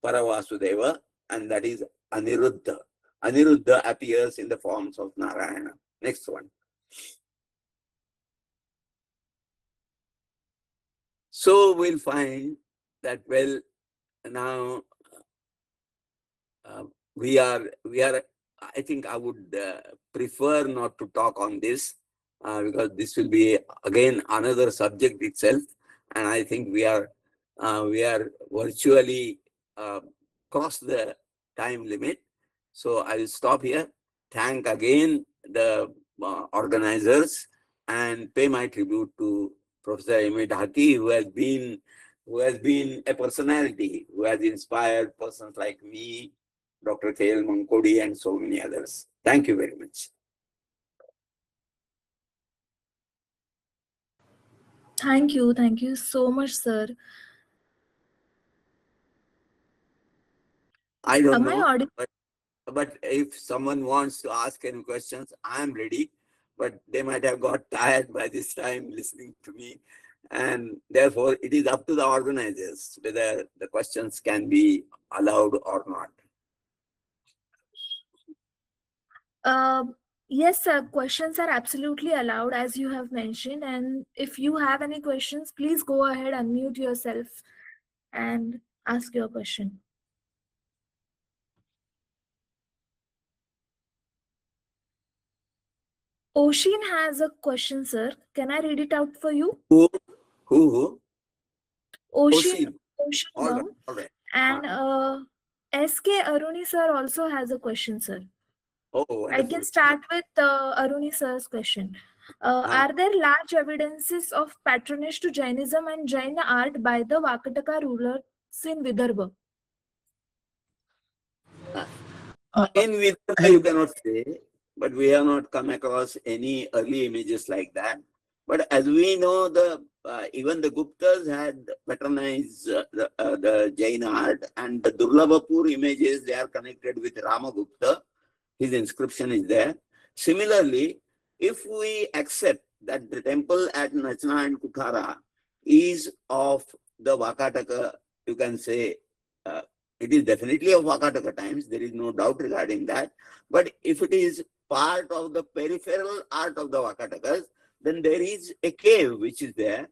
Paravasudeva, and that is Aniruddha. Aniruddha appears in the forms of Narayana. Next one. So we'll find that, well, now we are, I think I would prefer not to talk on this because this will be again another subject itself. And I think we are virtually crossed the time limit. So I will stop here. Thank again the organizers and pay my tribute to Professor M.A. Dhaky, who has been a personality, who has inspired persons like me, Dr. K.L. Mankodi, and so many others. Thank you very much. Thank you so much, sir. I don't Am I know, audible? but if someone wants to ask any questions, I am ready. But they might have got tired by this time listening to me. And therefore, it is up to the organizers whether the questions can be allowed or not. Yes, sir. Questions are absolutely allowed, as you have mentioned. And if you have any questions, please go ahead, unmute yourself and ask your question. Oshin has a question, sir. Can I read it out for you? Who? Oshin All right, ma'am. all right. And SK Aruni sir also has a question, sir. Oh, I wonderful. can start with Aruni sir's question. Are there large evidences of patronage to Jainism and Jaina art by the Vakataka rulers in Vidarbha? In Vidarbha, you cannot say, but we have not come across any early images like that. But as we know, even the Guptas had patronized the Jaina art, and the Durlabhapur images, they are connected with Ramagupta. His inscription is there. Similarly, if we accept that the temple at Nachna and Kuthara is of the Vakataka, you can say it is definitely of Vakataka times. There is no doubt regarding that. But if it is part of the peripheral art of the Vakatakas, then there is a cave which is there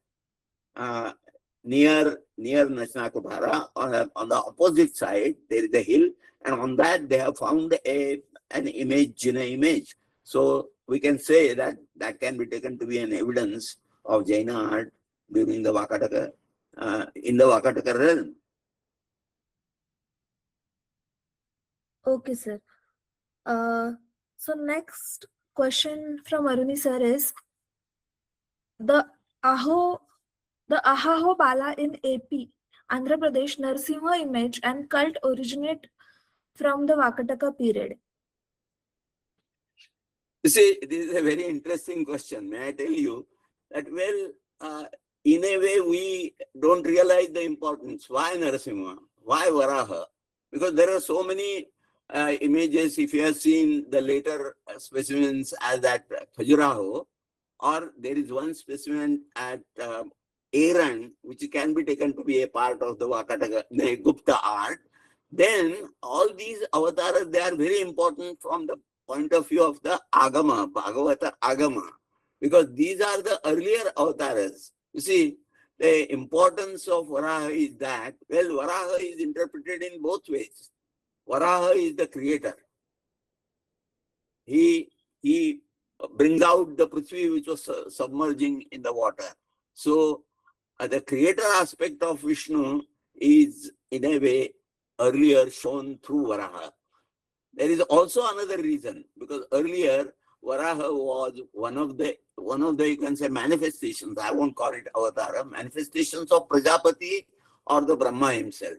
near Nachna Kuthara. On the opposite side, there is a hill, and on that they have found an image, Jaina image. So we can say that that can be taken to be an evidence of Jaina art during the Vakataka, in the Vakataka realm. Okay, sir. So next question from Aruni sir is the Aho Bala in AP, Andhra Pradesh Narsimha image and cult originate from the Vakataka period. You see, this is a very interesting question. May I tell you that, well, in a way, we don't realize the importance. Why Narasimha? Why Varaha? Because there are so many images. If you have seen the later specimens as at Khajuraho, or there is one specimen at Aran, which can be taken to be a part of the Vakataka, the Gupta art, then all these avatars, they are very important from the point of view of the Agama, Bhagavata Agama, because these are the earlier avatars. You see, the importance of Varaha is that, well, Varaha is interpreted in both ways. Varaha is the creator. He brings out the Prithvi which was submerging in the water. So the creator aspect of Vishnu is in a way earlier shown through Varaha. There is also another reason, because earlier Varaha was one of the you can say manifestations. I won't call it avatara, manifestations of Prajapati or the Brahma himself.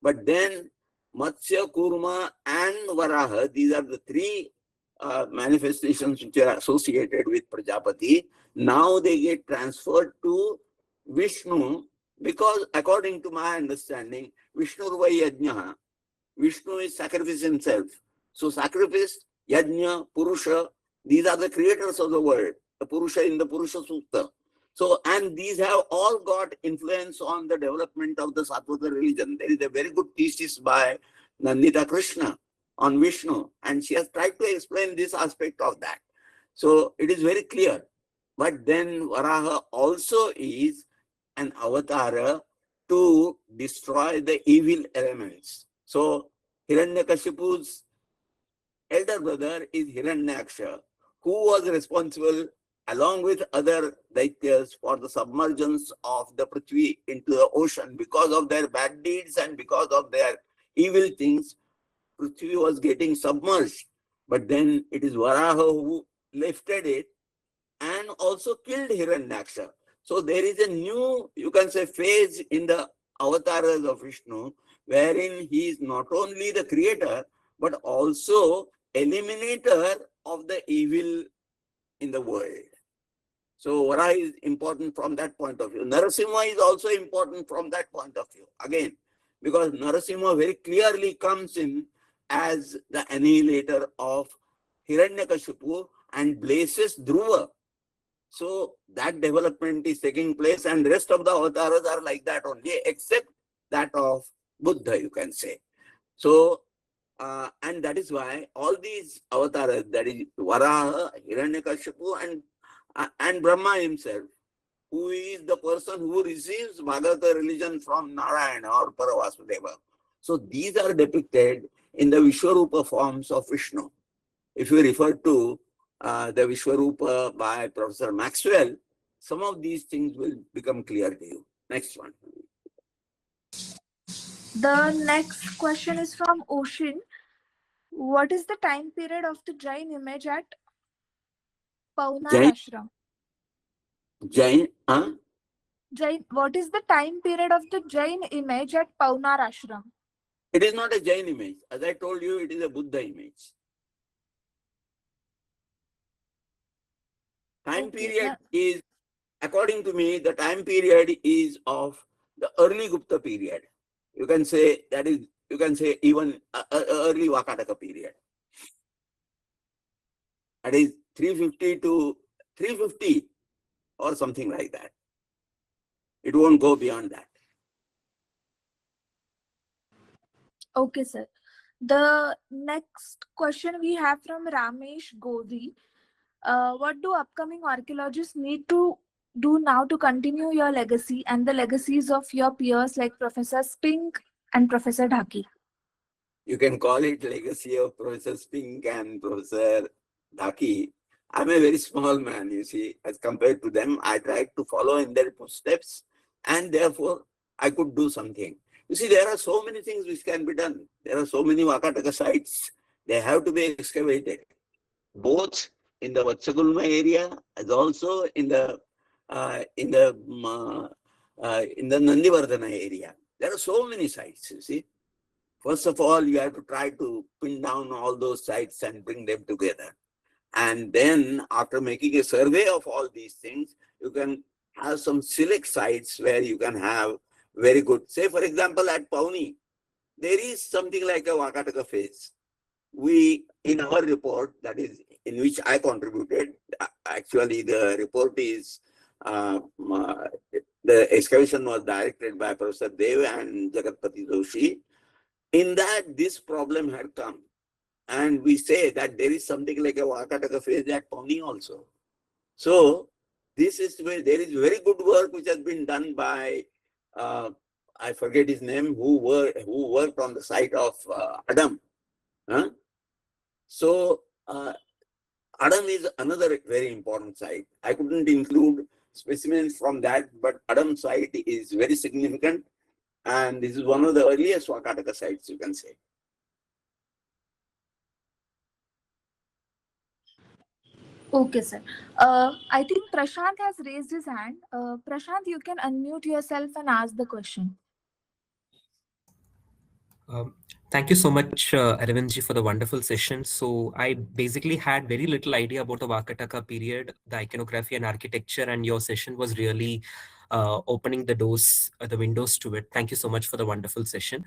But then Matsya, Kurma and Varaha, these are the three manifestations which are associated with Prajapati. Now they get transferred to Vishnu, because according to my understanding, Vishnu Ruvai Yajnaha, Vishnu is sacrifice himself. So sacrifice, Yajna, Purusha, these are the creators of the world. The Purusha in the Purusha Sutta. So, and these have all got influence on the development of the Satvata religion. There is a very good thesis by Nandita Krishna on Vishnu, and she has tried to explain this aspect of that. So it is very clear. But then Varaha also is an avatara to destroy the evil elements. So Hiranyakashipu's elder brother is Hiranyaksha, who was responsible along with other Daityas for the submergence of the Prithvi into the ocean. Because of their bad deeds and because of their evil things, Prithvi was getting submerged. But then it is Varaha who lifted it and also killed Hiranyaksha. So there is a new, you can say, phase in the avatars of Vishnu, wherein he is not only the creator, but also eliminator of the evil in the world. So Varaha is important from that point of view. Narasimha is also important from that point of view. Again, because Narasimha very clearly comes in as the annihilator of Hiranyakashipu and blesses Dhruva. So that development is taking place, and the rest of the avatars are like that only, except that of Buddha, you can say. So, and that is why all these avatars, that is Varaha, Hiranyakashipu and Brahma himself, who is the person who receives Bhagavata religion from Narayana or Paravasudeva. So these are depicted in the Vishwarupa forms of Vishnu. If you refer to the Vishwarupa by Professor Maxwell, some of these things will become clear to you. Next one. The next question is from Ocean. What is the time period of the Jain image at Paunar Jain? Ashram? Jain? Jain, what is the time period of the Jain image at Paunar Ashram? It is not a Jain image. As I told you, it is a Buddha image. Time period is, according to me, the time period is of the early Gupta period. You can say that is, you can say even early Vakataka period. That is 350 to 350 or something like that. It won't go beyond that. Okay, sir. The next question we have from Ramesh Godi. What do upcoming archaeologists need to do now to continue your legacy and the legacies of your peers like Professor Spink and Professor Dhaky? You can call it legacy of Professor Spink and Professor Dhaky. I'm a very small man, you see, as compared to them. I tried to follow in their footsteps, and therefore I could do something. You see, there are so many things which can be done. There are so many Vakataka sites. They have to be excavated, both in the Vatsagulma area as also in the Nandivardhana area. There are so many sites, you see. First of all, you have to try to pin down all those sites and bring them together. And then after making a survey of all these things, you can have some select sites where you can have very good, say for example at Pauni, there is something like a Vakataka phase. We, in our report, that is in which I contributed, actually the report is, the excavation was directed by Professor Dev and Jagatpati Doshi. In that, this problem had come. And we say that there is something like a Vakataka phase at Pauni also. So this is where there is very good work which has been done by, I forget his name, who worked on the site of Adam. So Adam is another very important site. I couldn't include specimens from that, but Adam site is very significant. And this is one of the earliest Vakataka sites, you can say. Okay, sir. I think Prashant has raised his hand. Prashant, you can unmute yourself and ask the question. Thank you so much, Arvindji, for the wonderful session. So I basically had very little idea about the Vakataka period, the iconography and architecture, and your session was really opening the doors, the windows to it. Thank you so much for the wonderful session.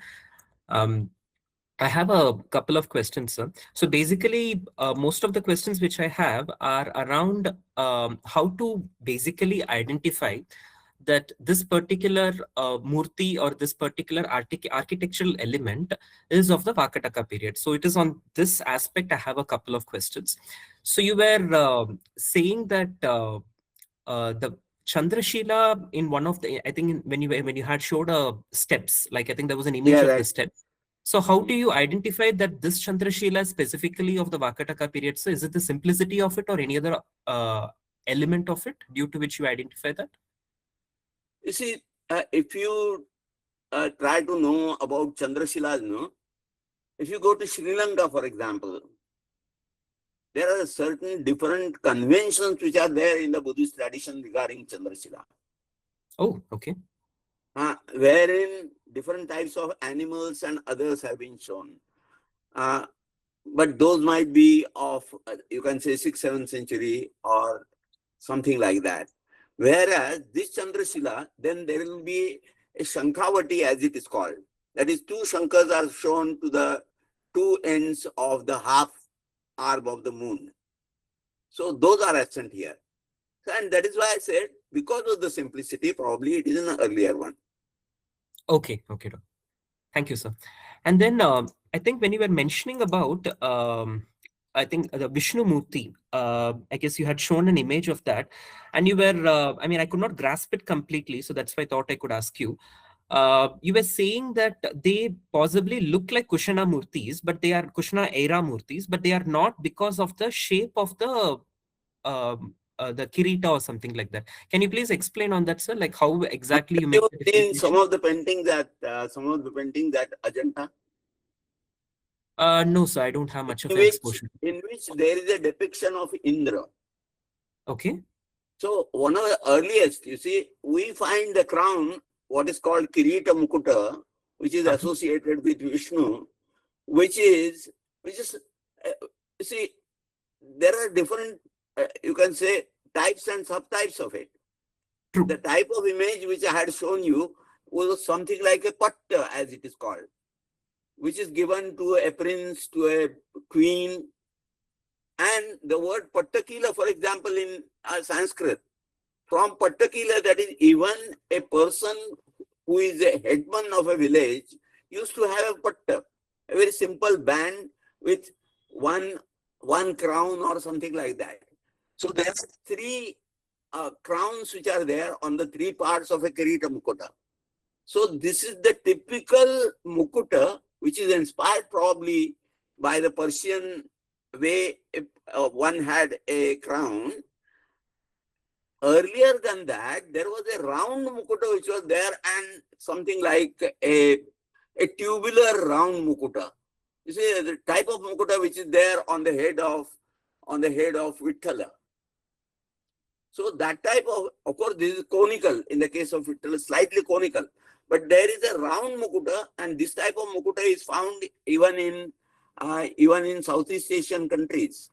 I have a couple of questions, sir. So basically, most of the questions which I have are around how to basically identify that this particular murti or this particular architectural element is of the Vakataka period. So it is on this aspect I have a couple of questions. So you were saying that the Chandrashila in one of the, I think when you had showed steps, like I think there was an image Yeah, of the right. steps. So how do you identify that this Chandrashila is specifically of the Vakataka period? So is it the simplicity of it or any other element of it due to which you identify that? You see, if you try to know about Chandrashilas, no? If you go to Sri Lanka, for example, there are certain different conventions which are there in the Buddhist tradition regarding Chandrashila. Oh, okay. Wherein different types of animals and others have been shown. But those might be of, you can say, 6th, 7th century or something like that. Whereas this Chandrashila, then there will be a Shankhavati as it is called. That is, two Shankas are shown to the two ends of the half arm of the moon. So those are absent here. And that is why I said, because of the simplicity, probably it is an earlier one. Okay, okay. Thank you, sir. And then I think when you were mentioning about, I think the Vishnu Murti, I guess you had shown an image of that and you were, I mean, I could not grasp it completely. So that's why I thought I could ask you. You were saying that they possibly look like Kushana Murtis, but they are Kushana era Murtis, but they are not because of the shape of the Kirita or something like that. Can you please explain on that, sir? Like how exactly you make the You've seen some differentiation? of the paintings at Ajanta? No, sir, I don't have much of In an which, exposure. in which there is a depiction of Indra. Okay. So one of the earliest, you see, we find the crown, what is called Kirita Mukuta, which is associated with Vishnu, which is, you see, there are different, you can say, types and subtypes of it. True. The type of image which I had shown you was something like a patta, as it is called, which is given to a prince, to a queen. And the word pattakila, for example, in Sanskrit, from pattakila, that is even a person who is a headman of a village used to have a patta, a very simple band with one crown or something like that. So there are three crowns which are there on the three parts of a Kirita Mukuta. So this is the typical Mukuta, which is inspired probably by the Persian way one had a crown. Earlier than that, there was a round Mukuta which was there and something like a tubular round Mukuta. You see, the type of Mukuta which is there on the head of Vithala. So that type of course, this is conical in the case of Vithala, slightly conical. But there is a round Mukuta, and this type of Mukuta is found even in Southeast Asian countries.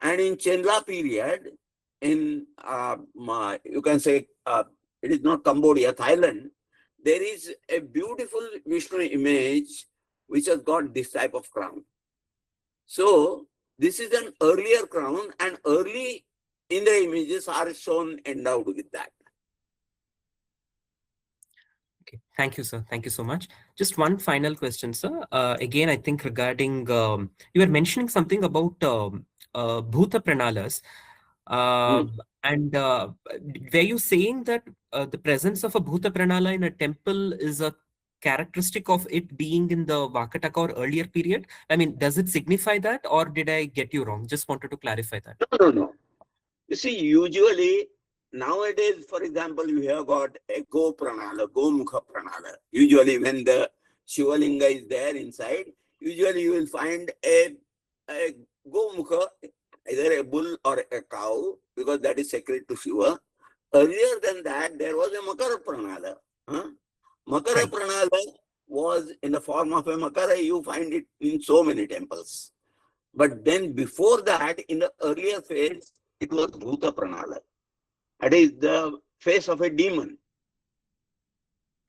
And in Chenla period, in you can say it is not Cambodia, Thailand, there is a beautiful Vishnu image which has got this type of crown. So this is an earlier crown, and early in the images are shown endowed with that. Okay, thank you, sir. Thank you so much. Just one final question, sir. Again, I think regarding, you were mentioning something about Bhuta Pranalas. And were you saying that the presence of a Bhuta Pranala in a temple is a characteristic of it being in the Vakataka or earlier period? I mean, does it signify that, or did I get you wrong? Just wanted to clarify that. No. You see, usually nowadays, for example, you have got a Go Pranala, Go Mukha Pranala. Usually when the Shivalinga is there inside, usually you will find a Go Mukha, either a bull or a cow, because that is sacred to Shiva. Earlier than that, there was a Makara Pranala. Makara Right. Pranala was in the form of a Makara. You find it in so many temples. But then before that, in the earlier phase, it was Bhuta Pranala. That is the face of a demon.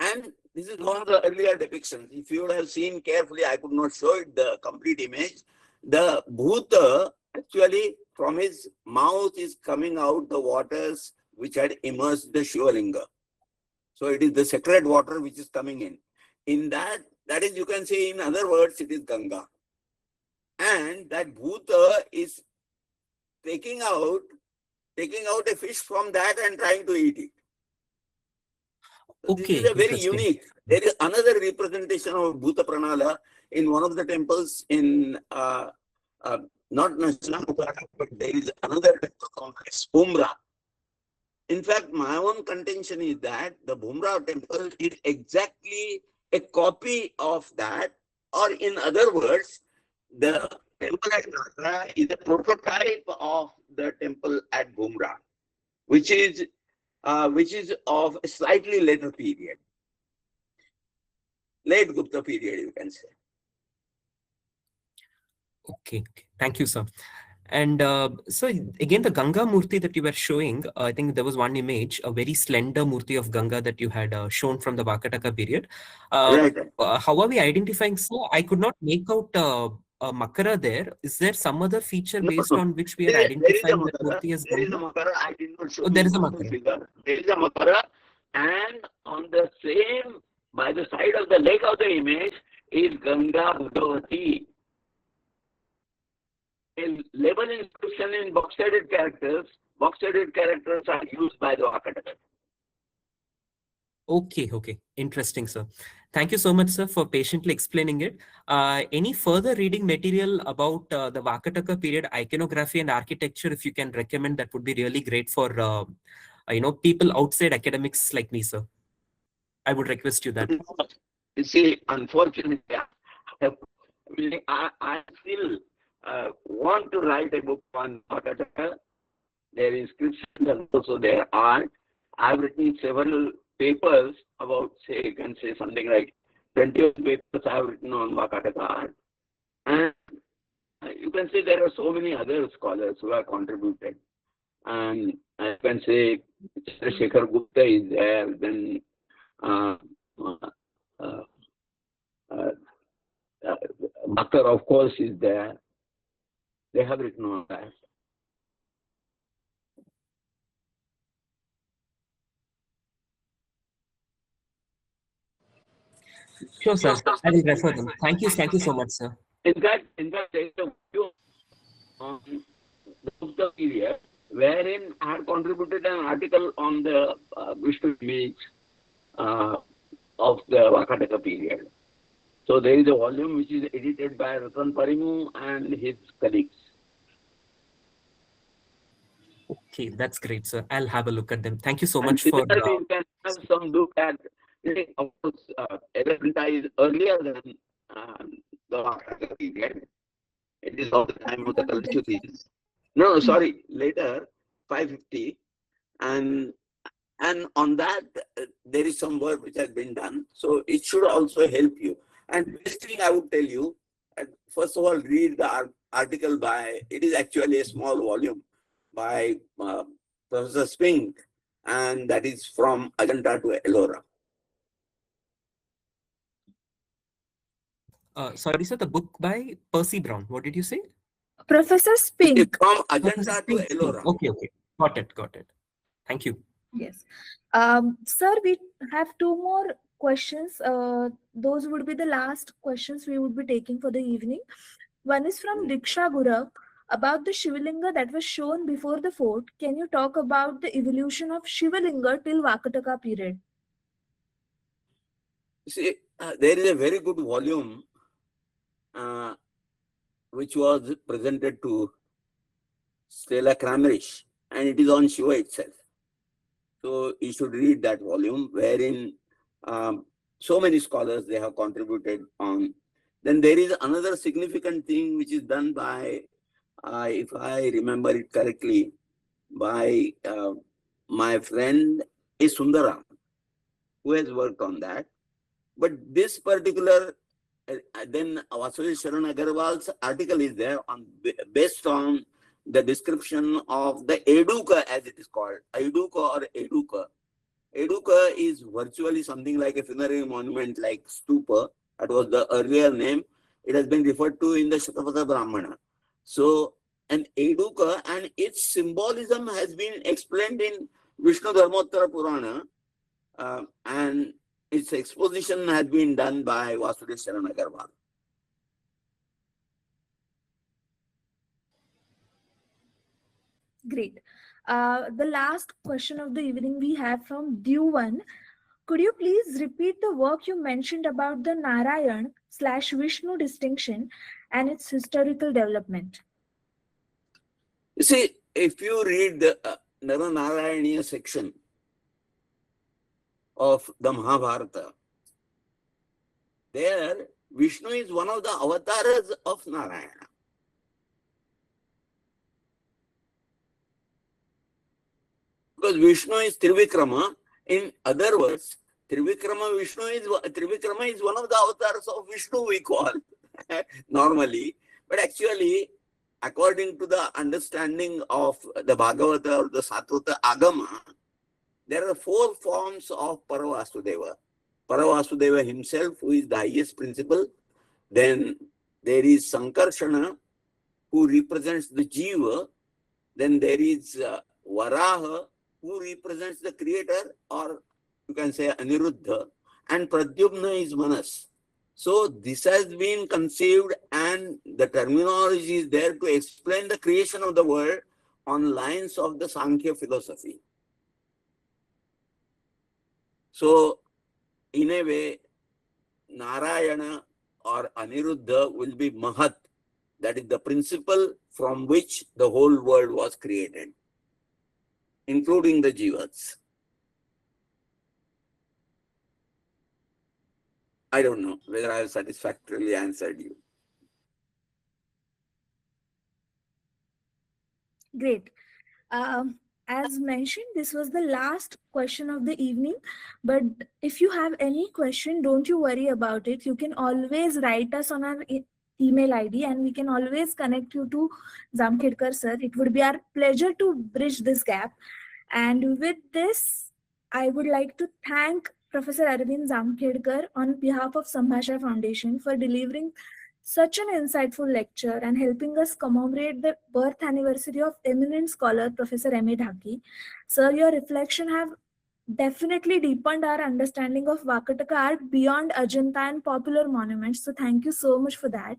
And this is one of the earlier depictions. If you would have seen carefully, I could not show it the complete image. The Bhuta, actually, from his mouth is coming out the waters which had immersed the Shivalinga. So it is the sacred water which is coming in. In that is, you can say, in other words, it is Ganga. And that Bhuta is taking out a fish from that and trying to eat it. So Okay, this is a very interesting. unique. There is another representation of Bhuta Pranala in one of the temples in not Nashanapura, but there is another temple complex, Bhumra. In fact, my own contention is that the Bhumra temple is exactly a copy of that, or in other words, the temple at Natra is a prototype of the temple at Bhumra, which is of a slightly later period, late Gupta period, you can say. Okay, thank you, sir. And so again, the Ganga Murti that you were showing, I think there was one image, a very slender Murti of Ganga that you had shown from the Vakataka period. Right. How are we identifying? So I could not make out a Makara there. Is there some other feature based on which we are identifying that Murti as There is a Ganga? Makara. I did not show Oh, there you is a the Makara. figure. There is a Makara, and on the same, by the side of the leg of the image is Ganga Bhagavati. A label inscription in box-headed characters. Box-headed characters are used by the Vakataka. Okay. Interesting, sir. Thank you so much, sir, for patiently explaining it. Any further reading material about the Vakataka period iconography and architecture, if you can recommend, that would be really great for people outside academics like me, sir. I would request you that. You see, unfortunately, I still want to write a book on Vakataka. There is inscriptions and also there are. I've written several papers about, say, you can say something like 20 papers I've written on Vakataka art. And you can say there are so many other scholars who have contributed. And I can say Shekhar Gupta is there, then Bhakkar, of course, is there. They have written on that. Sure, sir. I will refer them. Thank you so much, sir. In fact, there is a view on the Gupta period wherein I had contributed an article on the Vishnu image of the Vakataka period. So there is a volume which is edited by Ratan Parimu and his colleagues. Okay, that's great, sir. I'll have a look at them. Thank you so And much for. similarly, you can have some look at, of course, Elephanta is earlier than the Vakataka period. It is all the time of the Kalchuris. No, sorry, later, 550. And on that, there is some work which has been done. So it should also help you. And best thing I would tell you, first of all, read the article by, it is actually a small volume by Professor Spink, and that is from Ajanta to Ellora. Sorry, sir, the book by Percy Brown. What did you say? Professor Spink. From Ajanta to Ellora. Okay. Got it. Thank you. Yes. Sir, we have two more questions. Those would be the last questions we would be taking for the evening. One is from Diksha Gurak about the Shivalinga that was shown before the fort. Can you talk about the evolution of Shivalinga till Vakataka period? See, there is a very good volume which was presented to Stella Kramrisch, and it is on Shiva itself. So you should read that volume, wherein so many scholars they have contributed on. Then there is another significant thing which is done by, if I remember it correctly, by my friend A. Sundaram, who has worked on that. But this particular, then Vasudeva Sharan Agarwal's article is there on based on the description of the Eduka, as it is called, Eduka or Eduka. Eduka is virtually something like a funerary monument like stupa. That was the earlier name. It has been referred to in the Shatapada Brahmana. So an Eduka and its symbolism has been explained in Vishnu Dharmottara Purana, and its exposition has been done by Vasudeva Sharan Agarwal. Great. The last question of the evening we have from Duvan. Could you please repeat the work you mentioned about the Narayan/Vishnu distinction and its historical development? You see, if you read the Naranarayaniya section of the Mahabharata, there Vishnu is one of the avatars of Narayana. Because Vishnu is Trivikrama. In other words, Trivikrama is one of the avatars of Vishnu, we call normally. But actually, according to the understanding of the Bhagavata or the Satvata Agama, there are 4 forms of Paravasudeva. Paravasudeva himself, who is the highest principle. Then there is Sankarshana, who represents the Jiva. Then there is Varaha, who represents the creator, or you can say Aniruddha, and Pradyumna is Manas. So this has been conceived, and the terminology is there to explain the creation of the world on lines of the Sankhya philosophy. So in a way, Narayana or Aniruddha will be Mahat. That is the principle from which the whole world was created, including the Jivas. I don't know whether I have satisfactorily answered you. Great. As mentioned, this was the last question of the evening. But if you have any question, don't you worry about it. You can always write us on our email ID, and we can always connect you to Jamkhedkar sir. It would be our pleasure to bridge this gap. And with this, I would like to thank Professor Arvind Jamkhedkar on behalf of Sambhasha Foundation for delivering such an insightful lecture and helping us commemorate the birth anniversary of eminent scholar Professor M.A. Dhaky. Sir, your reflection have definitely deepened our understanding of Vakataka art beyond Ajanta and popular monuments. So thank you so much for that.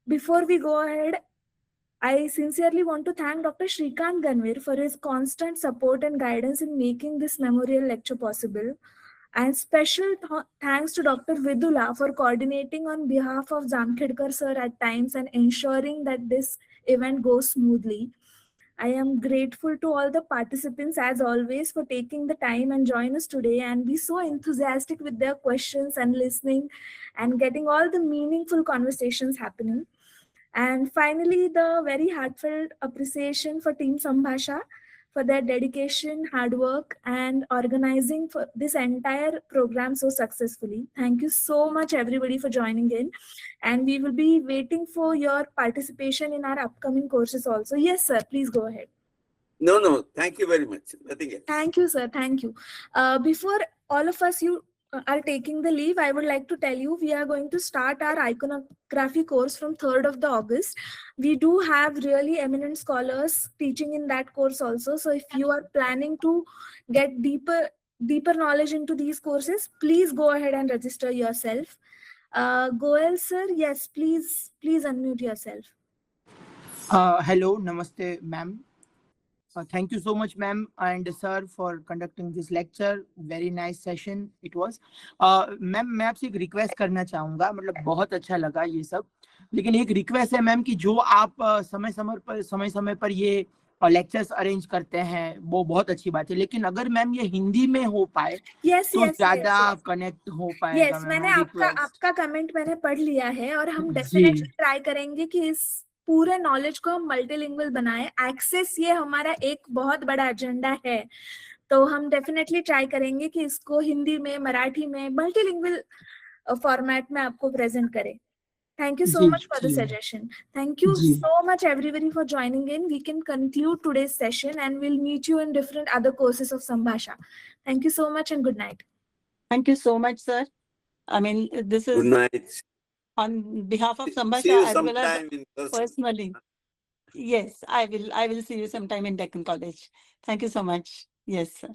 Before we go ahead, I sincerely want to thank Dr. Shrikant Ganvir for his constant support and guidance in making this memorial lecture possible. And special thanks to Dr. Vidula for coordinating on behalf of Jamkhedkar sir at times and ensuring that this event goes smoothly. I am grateful to all the participants as always for taking the time and join us today and be so enthusiastic with their questions and listening and getting all the meaningful conversations happening. And finally, the very heartfelt appreciation for Team Sambhasha for their dedication, hard work, and organizing for this entire program so successfully. Thank you so much, everybody, for joining in. And we will be waiting for your participation in our upcoming courses also. Yes, sir, please go ahead. No, thank you very much. Nothing else. Thank you, sir. Thank you. Before all of us are taking the leave, I would like to tell you we are going to start our iconography course from 3rd of August. We do have really eminent scholars teaching in that course also. So if you are planning to get deeper knowledge into these courses, please go ahead and register yourself. Goel sir, yes, please unmute yourself. Hello, namaste, ma'am. Thank you so much, ma'am and sir, for conducting this lecture. Very nice session it was. Ma'am मैं आपसे एक request करना चाहूंगा, मतलब बहुत अच्छा लगा ये सब, लेकिन एक रिक्वेस्ट है मैम कि जो आप समय समय पर ये लेक्चर्स अरेंज करते हैं वो बहुत अच्छी बात है, लेकिन अगर मैम ये हिंदी में हो पाए तो ज्यादा कनेक्ट हो पाएगा। मैंने आपका कमेंट मैंने पढ़ लिया है और हम जी। डेफिनेटली ट्राई करेंगे कि इस पूरे नॉलेज को हम मल्टीलिंगुअल बनाए। एक्सेस ये हमारा एक बहुत बड़ा एजेंडा है, तो हम डेफिनेटली ट्राई करेंगे कि इसको हिंदी में, मराठी में, मल्टीलिंगुअल फॉर्मेट में आपको प्रेजेंट करें। Thank you so ji, much for the ji. suggestion. Thank you ji. so much everybody for joining in. We can conclude today's session and we'll meet you in different other courses of Sambhasha. Thank you so much and good night. Thank you so much, sir. I mean, this Good is night. on behalf of See Sambhasha you as well as sometime in person. personally. Yes, I will see you sometime in Deccan College. Thank you so much. Yes, sir.